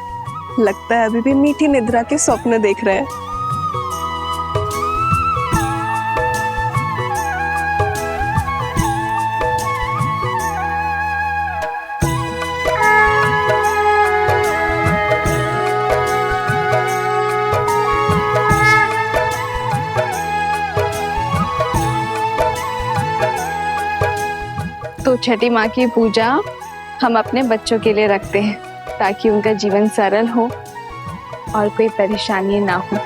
लगता है अभी भी मीठी निद्रा के स्वप्न देख रहे हैं। तो छठी माँ की पूजा हम अपने बच्चों के लिए रखते हैं, ताकि उनका जीवन सरल हो और कोई परेशानी ना हो।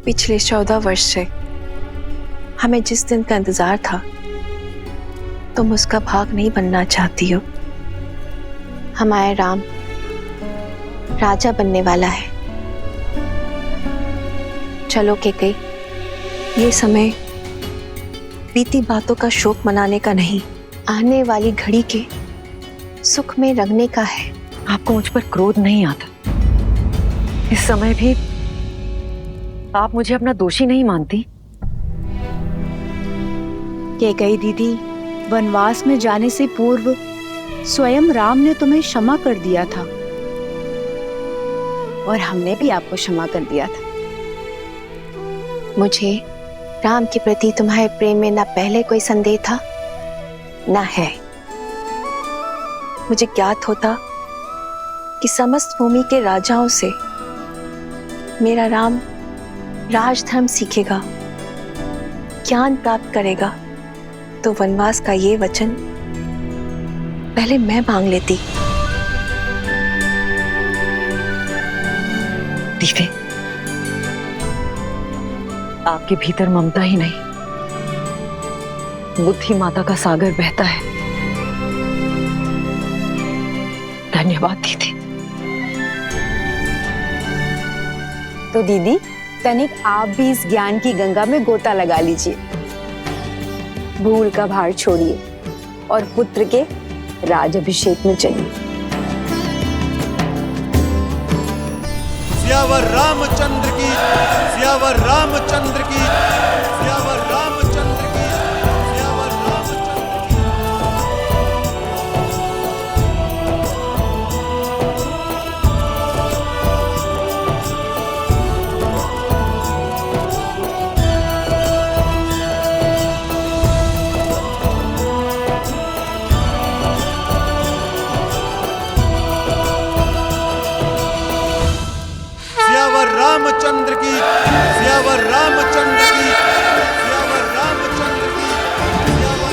पिछले 14 वर्ष से हमें जिस दिन का इंतजार था, तुम उसका भाग नहीं बनना चाहती हो। हमारा राम राजा बनने वाला है। चलो कैकेयी, ये समय बीती बातों का शोक मनाने का नहीं, आने वाली घड़ी के सुख में रंगने का है। आपको मुझ पर क्रोध नहीं आता? इस समय भी आप मुझे अपना दोषी नहीं मानती? कैकेयी दीदी, वनवास में जाने से पूर्व स्वयं राम ने तुम्हें क्षमा कर दिया था और हमने भी आपको क्षमा कर दिया था। मुझे राम के प्रति तुम्हारे प्रेम में ना पहले कोई संदेह था, ना है। मुझे ज्ञात होता कि समस्त भूमि के राजाओं से मेरा राम राजधर्म सीखेगा, ज्ञान प्राप्त करेगा, तो वनवास का ये वचन पहले मैं मांग लेती। दीवे, आपके भीतर ममता ही नहीं, बुद्धि माता का सागर बहता है। धन्यवाद दीदी। तो दीदी, तनिक आप भी इस ज्ञान की गंगा में गोता लगा लीजिए। भूल का भार छोड़िए और पुत्र के राज अभिषेक में चलिए। सियावर रामचंद्र की, सियावर रामचंद्र की, सियावर रामचंद्र की, सियावर रामचंद्र की। सियावर रामचंद्र की, सियावर रामचंद्र की, सियावर रामचंद्र की, सियावर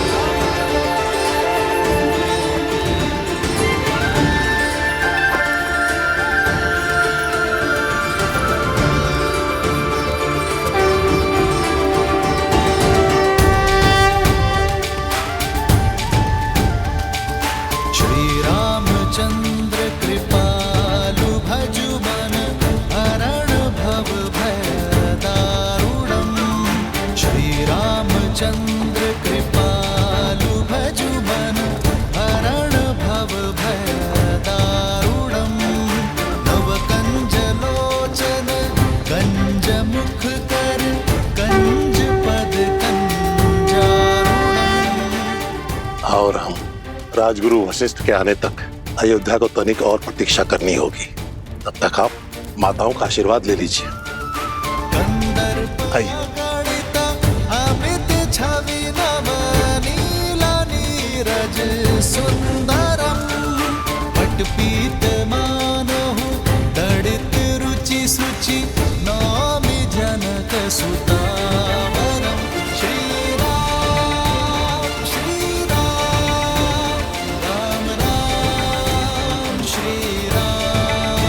श्री रामचंद्र कृपालु भजु मन हरण भव भय दारुणम। श्री रामचंद्र कृपालु भजु मन हरण भव भय दारुणम। नव कंज लोचन कंज मुख कर कंज पद कंजारुणम। और हम राजगुरु वशिष्ठ के आने तक अयोध्या को तनिक और प्रतीक्षा करनी होगी। तब तक आप माताओं का आशीर्वाद ले लीजिए। आइए। अमित छवि नव नीला नीरज सुंदरम। पट पीत मानहु तड़ित रुचि सुचि नौमि जनक सुतावरम। श्री राम श्री राम, राम राम श्री राम,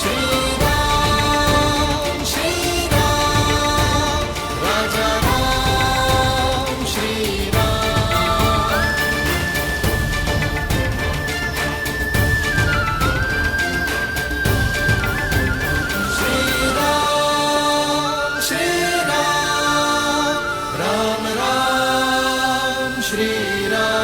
श्री राम श्री राम, राजा राम श्री राम। श्री राम श्री राम, राम राम श्री राम।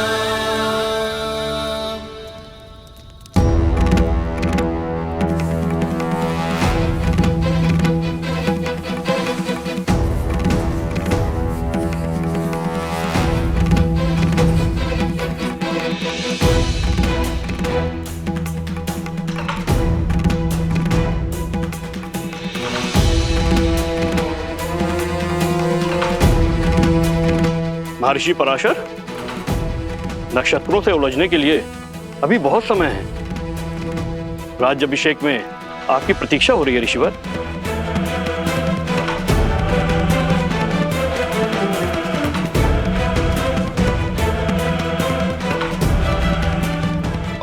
महर्षि पराशर, नक्षत्रों से उलझने के लिए अभी बहुत समय है। राज्याभिषेक में आपकी प्रतीक्षा हो रही है ऋषिवर।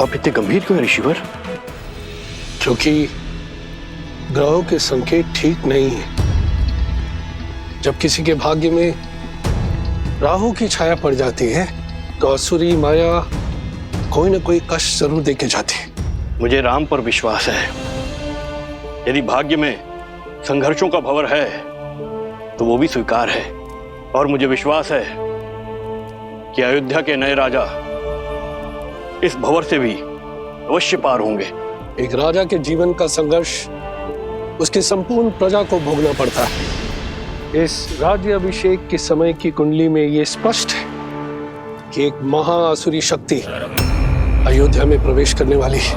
आप इतने गंभीर क्यों हैं ऋषिवर? क्योंकि ग्रहों के संकेत ठीक नहीं है। जब किसी के भाग्य में राहु की छाया पड़ जाती है तो असुरी माया कोई न कोई कष्ट जरूर देके जाती है। मुझे राम पर विश्वास है। यदि भाग्य में संघर्षों का भंवर है तो वो भी स्वीकार है। और मुझे विश्वास है कि अयोध्या के नए राजा इस भंवर से भी अवश्य पार होंगे। एक राजा के जीवन का संघर्ष उसकी संपूर्ण प्रजा को भोगना पड़ता है। इस राज्य अभिषेक के समय की कुंडली में ये स्पष्ट है कि एक महाअसुरी शक्ति अयोध्या में प्रवेश करने वाली है।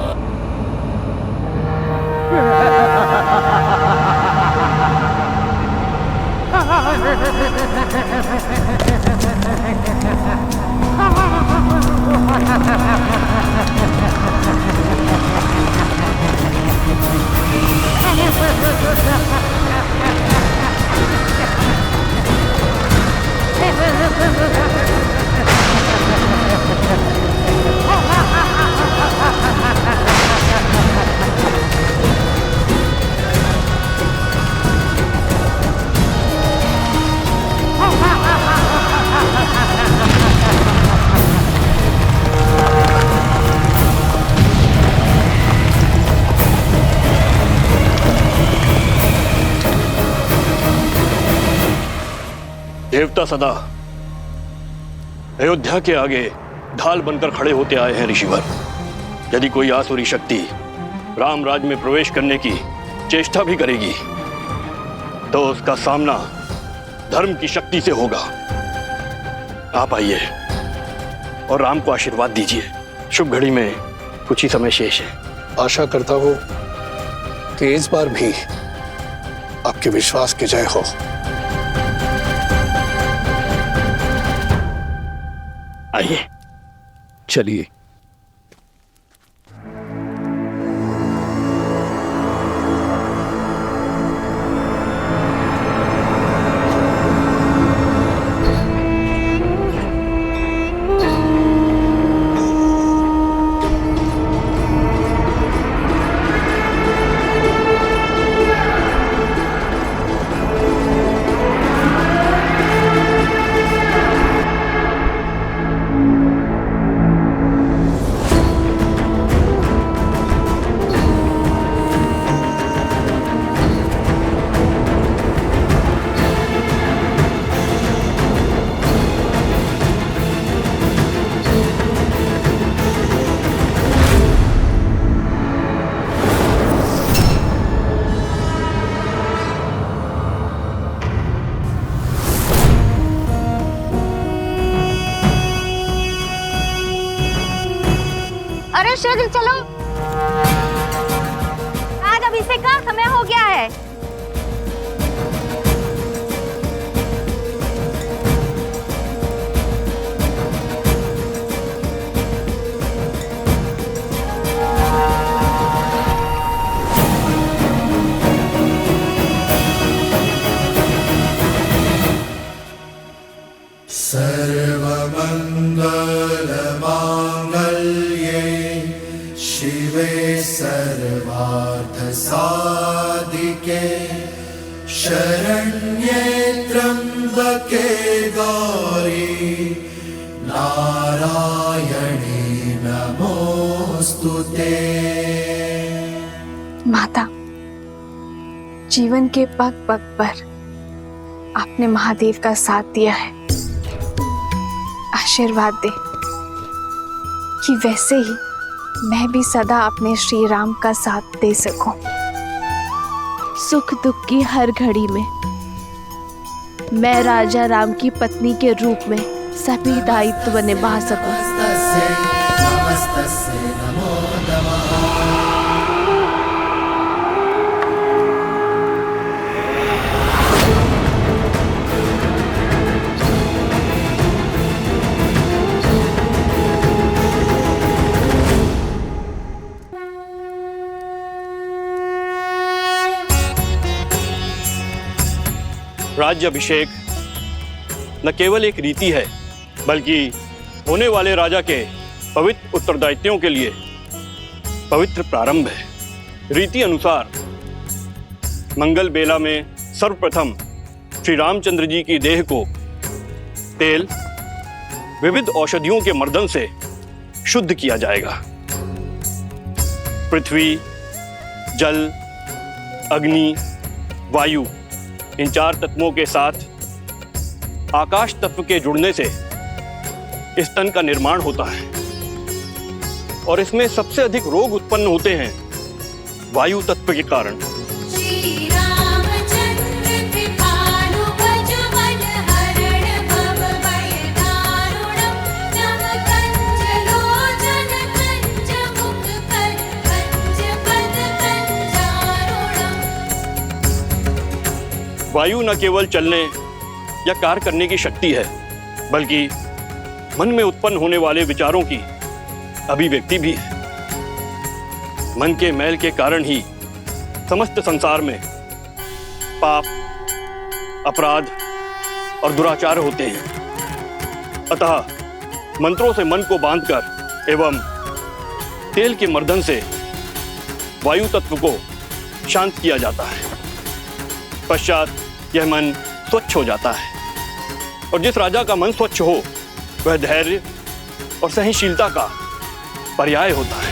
देवता सदा अयोध्या के आगे ढाल बनकर खड़े होते आए हैं ऋषिवर। यदि कोई आसुरी शक्ति राम राज में प्रवेश करने की चेष्टा भी करेगी तो उसका सामना धर्म की शक्ति से होगा। आप आइए और राम को आशीर्वाद दीजिए। शुभ घड़ी में कुछ ही समय शेष है। आशा करता हूं कि इस बार भी आपके विश्वास की जय हो। आइए चलिए। अरे शीघ्र चलो, आज अभिषेक का समय हो गया है। सर्वमंगलमांगल्ये शिवे सर्वार्थसाधिके शरण्ये त्र्यंबके गौरी नारायणी नमोस्तुते। माता, जीवन के पग पग पर आपने महादेव का साथ दिया है। आशीर्वाद दे कि वैसे ही मैं भी सदा अपने श्री राम का साथ दे सकूं। सुख दुख की हर घड़ी में मैं राजा राम की पत्नी के रूप में सभी दायित्व निभा सकूं। नमस्तस्यै नमो नमः। राज्याभिषेक न केवल एक रीति है बल्कि होने वाले राजा के पवित्र उत्तरदायित्वों के लिए पवित्र प्रारंभ है। रीति अनुसार मंगल बेला में सर्वप्रथम श्री रामचंद्र जी की देह को तेल विविध औषधियों के मर्दन से शुद्ध किया जाएगा। पृथ्वी, जल, अग्नि, वायु, इन चार तत्वों के साथ आकाश तत्व के जुड़ने से इस तन का निर्माण होता है और इसमें सबसे अधिक रोग उत्पन्न होते हैं वायु तत्व के कारण। वायु न केवल चलने या कार्य करने की शक्ति है बल्कि मन में उत्पन्न होने वाले विचारों की अभिव्यक्ति भी है। मन के मैल के कारण ही समस्त संसार में पाप, अपराध और दुराचार होते हैं। अतः मंत्रों से मन को बांधकर एवं तेल के मर्दन से वायु तत्व को शांत किया जाता है। पश्चात यह मन स्वच्छ हो जाता है और जिस राजा का मन स्वच्छ हो वह धैर्य और सहनशीलता का पर्याय होता है।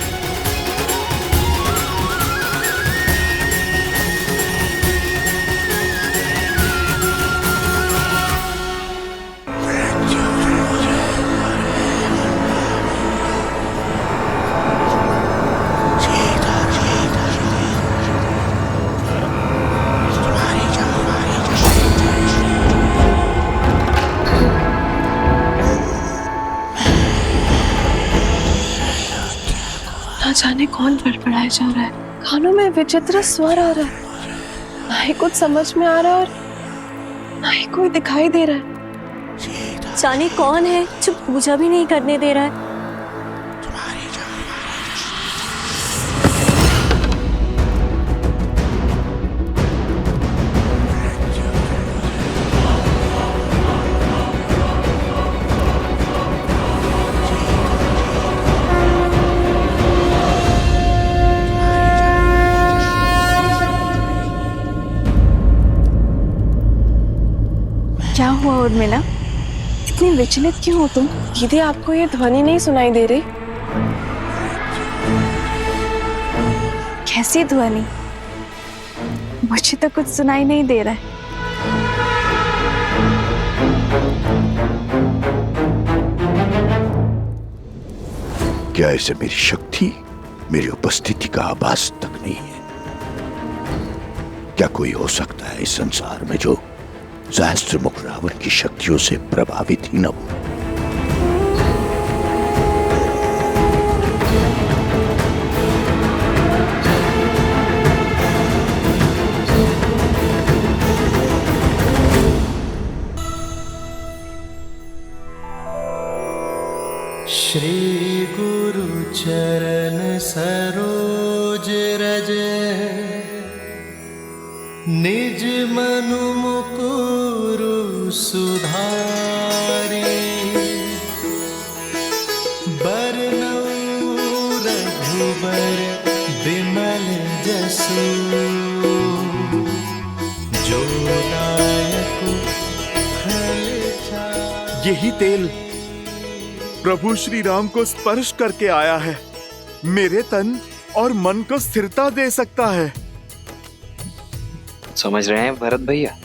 ना जाने कौन बड़बड़ाया जा रहा है, कानों में विचित्र स्वर आ रहा है, ना ही कुछ समझ में आ रहा है और ना ही कोई दिखाई दे रहा है। जाने कौन है जो पूजा भी नहीं करने दे रहा है। क्या हुआ उर्मिला, इतनी विचलित क्यों हो तुम? दीदी आपको ये ध्वनि नहीं सुनाई दे रही? कैसी ध्वनि? मुझे तो कुछ सुनाई नहीं दे रहा है। क्या ऐसे मेरी शक्ति, मेरी उपस्थिति का आभास तक नहीं है? क्या कोई हो सकता है इस संसार में जो सहस्त्रमुख रावण की शक्तियों से प्रभावित ही न हो? श्री गुरु चरण सरोज रज निज मनु मुकुरु सुधारी बरनउँ रघुबर बिमल जसु जो दायक फल चारि। यही तेल प्रभु श्री राम को स्पर्श करके आया है, मेरे तन और मन को स्थिरता दे सकता है। समझ रहे हैं भरत भैया?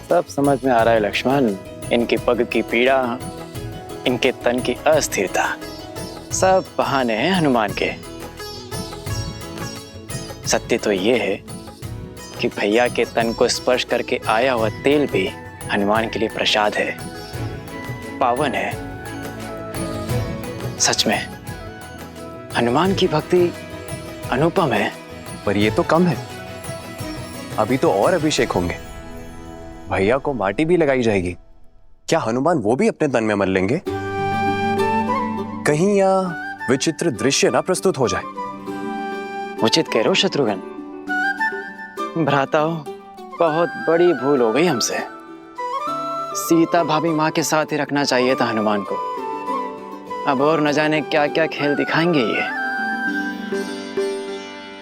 सब समझ में आ रहा है लक्ष्मण। इनकी पग की पीड़ा, इनके तन की अस्थिरता, सब बहाने हैं हनुमान के। सत्य तो ये है कि भैया के तन को स्पर्श करके आया हुआ तेल भी हनुमान के लिए प्रसाद है, पावन है। सच में हनुमान की भक्ति अनुपम है। पर ये तो कम है, अभी तो और अभिषेक होंगे। भैया को माटी भी लगाई जाएगी। क्या हनुमान वो भी अपने तन में मल लेंगे? कहीं यह विचित्र दृश्य ना प्रस्तुत हो जाए। उचित कह रहे हो शत्रुघ्न। भ्राताओ, बहुत बड़ी भूल हो गई हमसे। सीता भाभी माँ के साथ ही रखना चाहिए था हनुमान को। अब और न जाने क्या क्या खेल दिखाएंगे ये।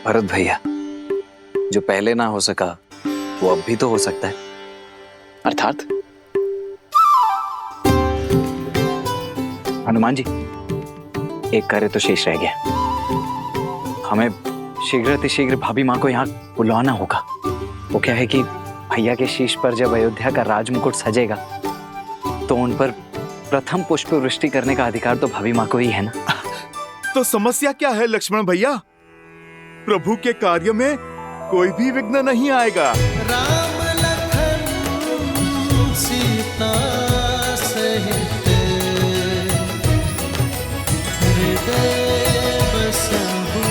भरत भैया, जो पहले ना हो सका वो अब भी तो हो सकता है। अर्थात? हनुमान जी, एक कार्य तो शेष रह गया। हमें शीघ्र भाभी माँ को यहाँ बुलवाना होगा। वो क्या है कि भैया के शीश पर जब अयोध्या का राजमुकुट सजेगा तो उन पर प्रथम पुष्प वृष्टि करने का अधिकार तो भाभी माँ को ही है ना। तो समस्या क्या है लक्ष्मण भैया? प्रभु के कार्य में कोई भी विघ्न नहीं आएगा। राम लखन सीता सहित हृदय बसहु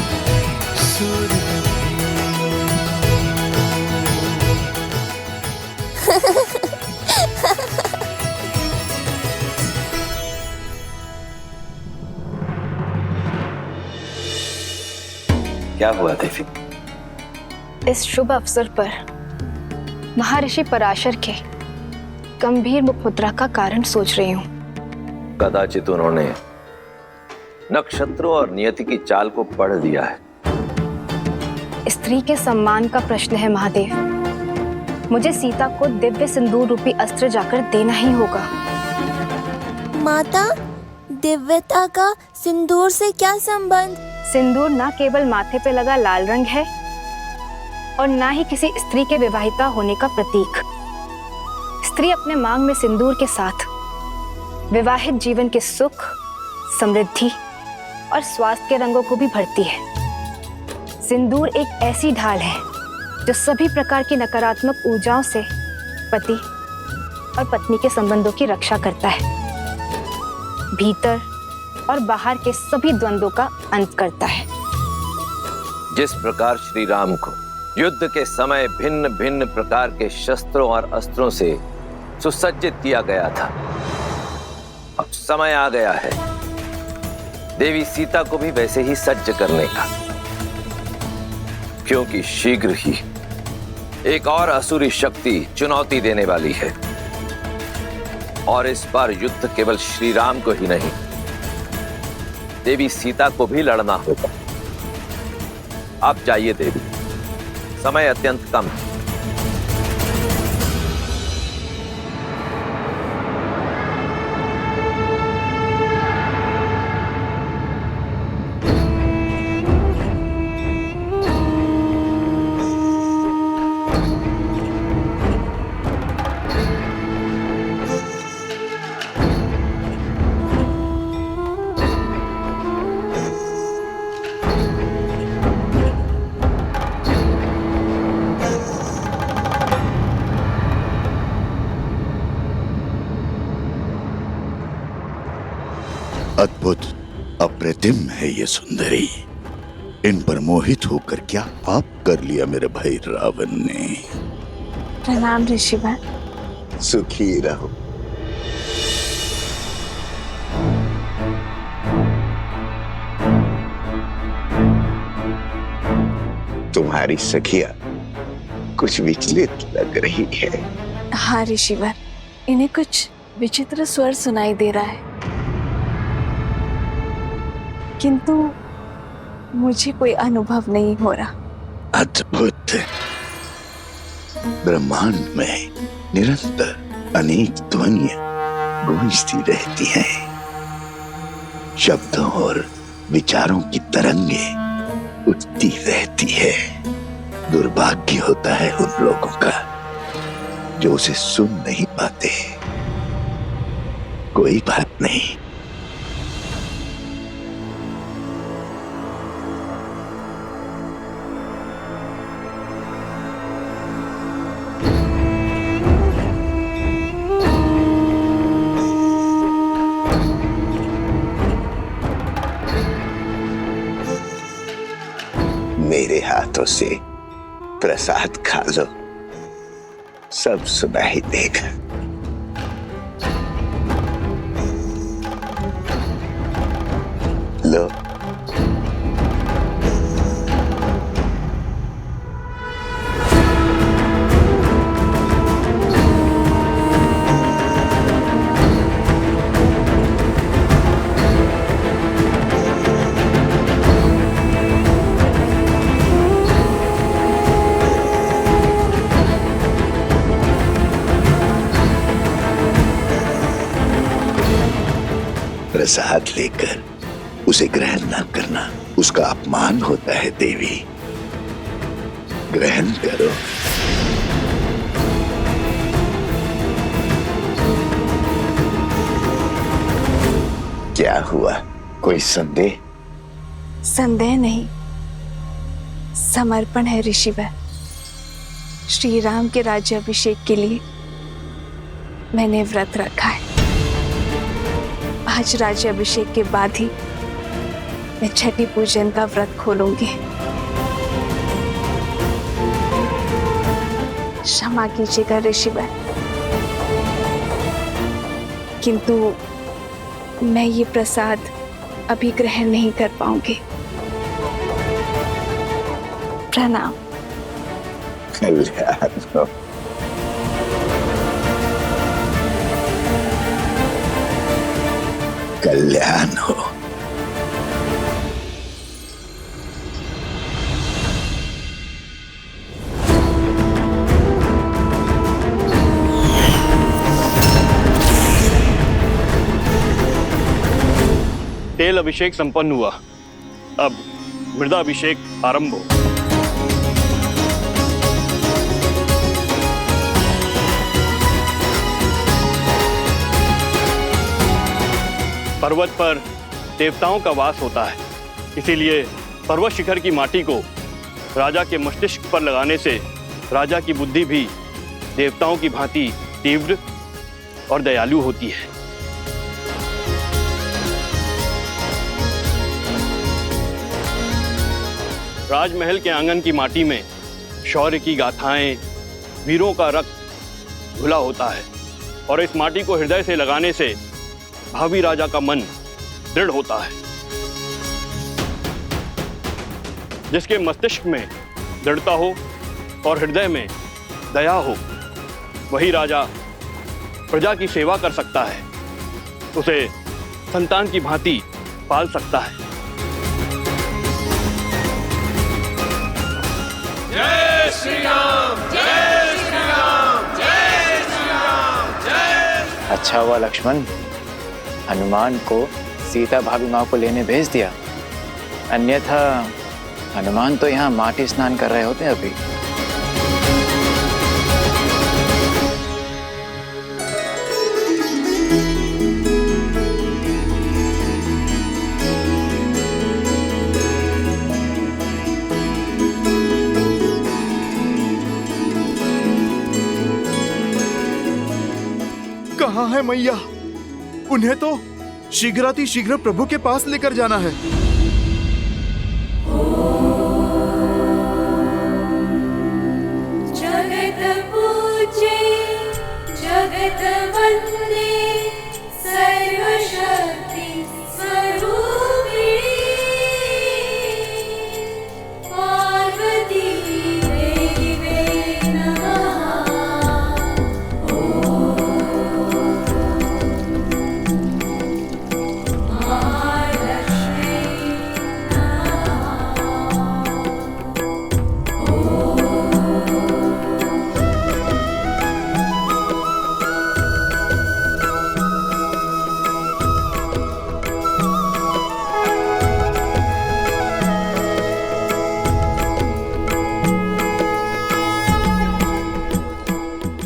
क्या हुआ देवी? इस शुभ अवसर पर महर्षि पराशर के गंभीर मुखमुद्रा का कारण सोच रही हूँ। कदाचित उन्होंने नक्षत्रों और नियति की चाल को पढ़ दिया है। स्त्री के सम्मान का प्रश्न है महादेव। मुझे सीता को दिव्य सिंदूर रूपी अस्त्र जाकर देना ही होगा। माता, दिव्यता का सिंदूर से क्या संबंध? सिंदूर न केवल माथे पे लगा लाल रंग है और न ही किसी स्त्री के विवाहिता होने का प्रतीक। स्त्री अपने मांग में सिंदूर के साथ विवाहित जीवन के सुख, समृद्धि और स्वास्थ्य के रंगों को भी भरती है। सिंदूर एक ऐसी ढाल है जो सभी प्रकार की नकारात्मक ऊर्जाओं से पति और पत्नी के संबंधों की रक्षा करता है, भीतर और बाहर के सभी द्वंद्वों का अंत करता है। जिस प्रकार श्री राम को युद्ध के समय भिन्न भिन्न प्रकार के शस्त्रों और अस्त्रों से सुसज्जित किया गया था, अब समय आ गया है देवी सीता को भी वैसे ही सज्ज करने का, क्योंकि शीघ्र ही एक और असुरी शक्ति चुनौती देने वाली है। और इस बार युद्ध केवल श्री राम को ही नहीं, देवी सीता को भी लड़ना होगा। आप जाइए देवी, समय अत्यंत कम है। अद्भुत, अप्रतिम है ये सुंदरी। इन पर मोहित होकर क्या पाप कर लिया मेरे भाई रावण ने। प्रणाम ऋषिवर। सुखी रहो। तुम्हारी सखिया कुछ विचलित लग रही है। हाँ ऋषिवर, इन्हें कुछ विचित्र स्वर सुनाई दे रहा है, किंतु मुझे कोई अनुभव नहीं हो रहा। अद्भुत। ब्रह्मांड में निरंतर अनेक ध्वनियां गूंजती रहती हैं। शब्दों और विचारों की तरंगे उठती रहती है। दुर्भाग्य होता है उन लोगों का जो उसे सुन नहीं पाते। कोई बात नहीं, मेरे हाथों से प्रसाद खा लो, सब सुनाई देगा। लो। प्रसाद लेकर उसे ग्रहण न करना उसका अपमान होता है देवी। ग्रहण करो। क्या हुआ, कोई संदेह? संदेह नहीं, समर्पण है ऋषिवर। श्री राम के राज्याभिषेक के लिए मैंने व्रत रखा है। आज राज्याभिषेक के बाद ही मैं छठी पूजन का व्रत खोलूंगी। क्षमा कीजिएगा ऋषिवर, किंतु मैं ये प्रसाद अभी ग्रहण नहीं कर पाऊंगी। प्रणाम। कल्याण हो। कल्याण हो। तेल अभिषेक संपन्न हुआ। अब मृदा अभिषेक आरंभ हो। पर्वत पर देवताओं का वास होता है, इसीलिए पर्वत शिखर की माटी को राजा के मस्तिष्क पर लगाने से राजा की बुद्धि भी देवताओं की भांति तीव्र और दयालु होती है। राजमहल के आंगन की माटी में शौर्य की गाथाएं, वीरों का रक्त घुला होता है और इस माटी को हृदय से लगाने से भावी राजा का मन दृढ़ होता है। जिसके मस्तिष्क में दृढ़ता हो और हृदय में दया हो, वही राजा प्रजा की सेवा कर सकता है, उसे संतान की भांति पाल सकता है। जय श्री राम, जय श्री राम, जय श्री राम, जय। अच्छा हुआ लक्ष्मण, हनुमान को सीता भाभी माँ को लेने भेज दिया, अन्यथा हनुमान तो यहाँ माटी स्नान कर रहे होते अभी। कहाँ है मैया? उन्हें तो शीघ्र प्रभु के पास लेकर जाना है। जगत पूजे, जगत वंदे, सर्वशक्ति स्वरूपिणी पार्वती देवी नमः।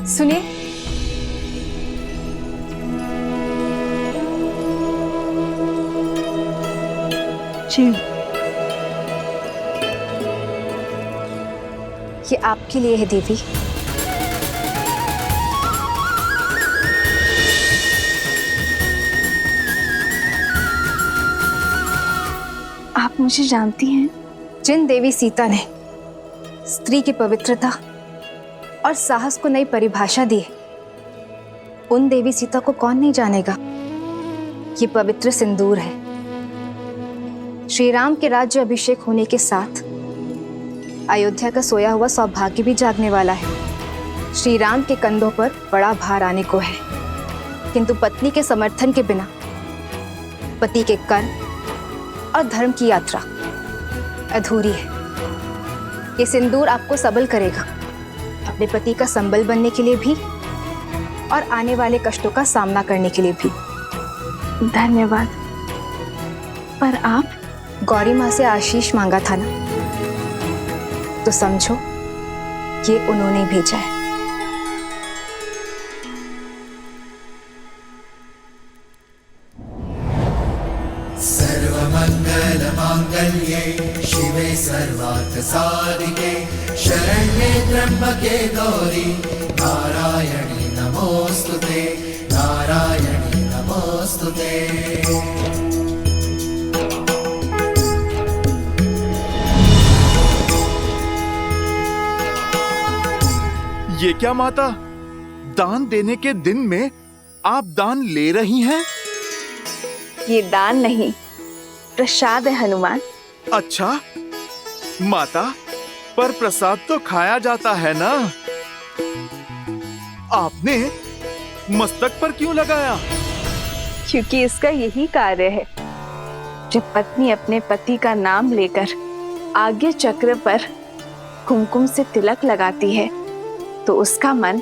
सुनिए, जी, ये आपके लिए है देवी। आप मुझे जानती हैं? जिन देवी सीता ने स्त्री की पवित्रता और साहस को नई परिभाषा दी, उन देवी सीता को कौन नहीं जानेगा। ये पवित्र सिंदूर है। श्री राम के राज्य अभिषेक होने के साथ अयोध्या का सोया हुआ सौभाग्य भी जागने वाला है। श्री राम के कंधों पर बड़ा भार आने को है, किंतु पत्नी के समर्थन के बिना पति के कर्म और धर्म की यात्रा अधूरी है। ये सिंदूर आपको सबल करेगा, अपने पति का संबल बनने के लिए भी और आने वाले कष्टों का सामना करने के लिए भी। धन्यवाद। पर आप गौरी माँ से आशीष मांगा था ना, तो समझो ये उन्होंने भेजा है। सर्वमंगल मांगल्ये शिवे सर्वार्थ साधिके शरण्ये त्र्यंबके गौरी नारायणी नमोस्तुते, नारायणी नमोस्तुते। ये क्या माता, दान देने के दिन में आप दान ले रही हैं? ये दान नहीं, प्रसाद है हनुमान। अच्छा माता, पर प्रसाद तो खाया जाता है ना। आपने मस्तक पर क्यों लगाया? क्योंकि इसका यही कार्य है। जब पत्नी अपने पति का नाम लेकर आगे चक्र पर कुमकुम से तिलक लगाती है तो उसका मन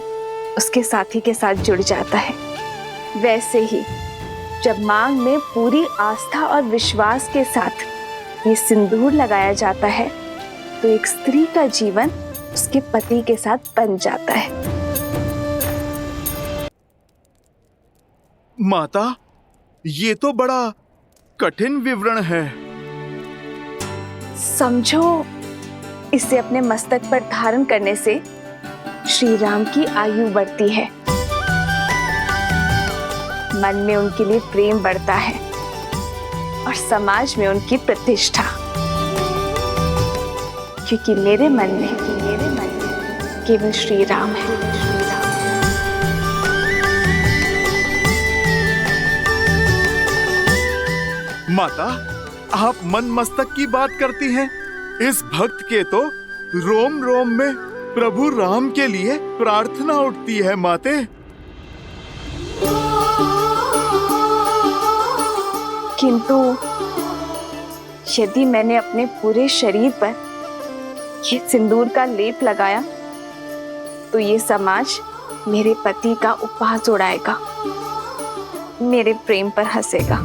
उसके साथी के साथ जुड़ जाता है। वैसे ही जब मांग में पूरी आस्था और विश्वास के साथ ये सिंदूर लगाया जाता है तो एक स्त्री का जीवन उसके पति के साथ बन जाता है। माता, ये तो बड़ा कठिन विवरण है। समझो, इसे अपने मस्तक पर धारण करने से श्री राम की आयु बढ़ती है, मन में उनके लिए प्रेम बढ़ता है और समाज में उनकी प्रतिष्ठा। क्योंकि मेरे मन में केवल श्री राम है। माता, आप मन मस्तक की बात करती हैं। इस भक्त के तो रोम रोम में प्रभु राम के लिए प्रार्थना उठती है माते। किंतु यदि मैंने अपने पूरे शरीर पर ये सिंदूर का लेप लगाया तो ये समाज मेरे पति का उपहास उड़ाएगा, मेरे प्रेम पर हंसेगा।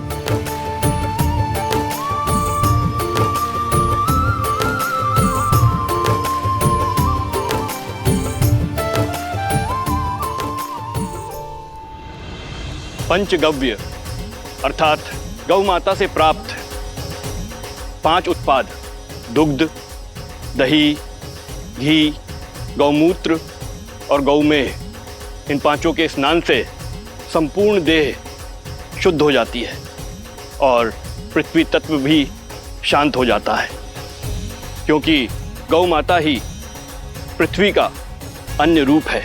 पंचगव्य अर्थात गौ माता से प्राप्त 5 उत्पाद दुग्ध, दही, घी, गौमूत्र और गौमेह, इन पांचों के स्नान से संपूर्ण देह शुद्ध हो जाती है और पृथ्वी तत्व भी शांत हो जाता है, क्योंकि गौ माता ही पृथ्वी का अन्य रूप है।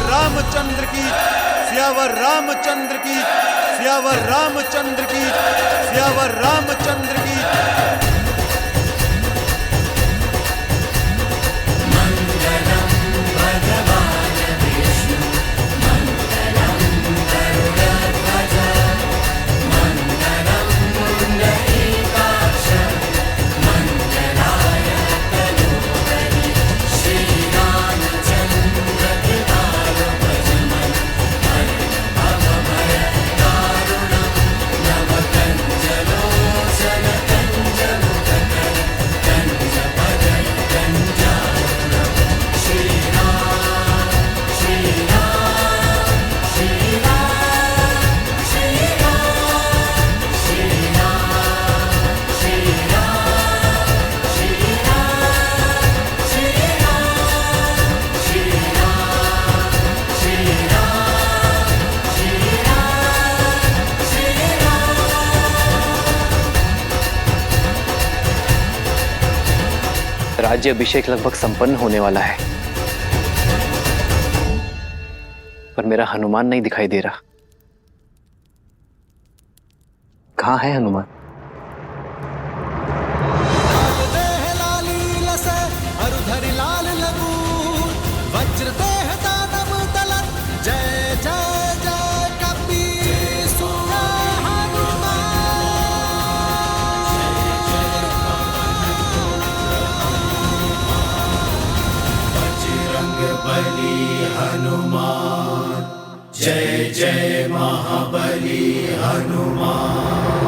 रामचंद्र की, सियावर रामचंद्र की, सियावर रामचंद्र की, सियावर रामचंद्र की। राज्य अभिषेक लगभग संपन्न होने वाला है, पर मेरा हनुमान नहीं दिखाई दे रहा। कहाँ है हनुमान? बली हनुमान, जय जय महाबली हनुमान।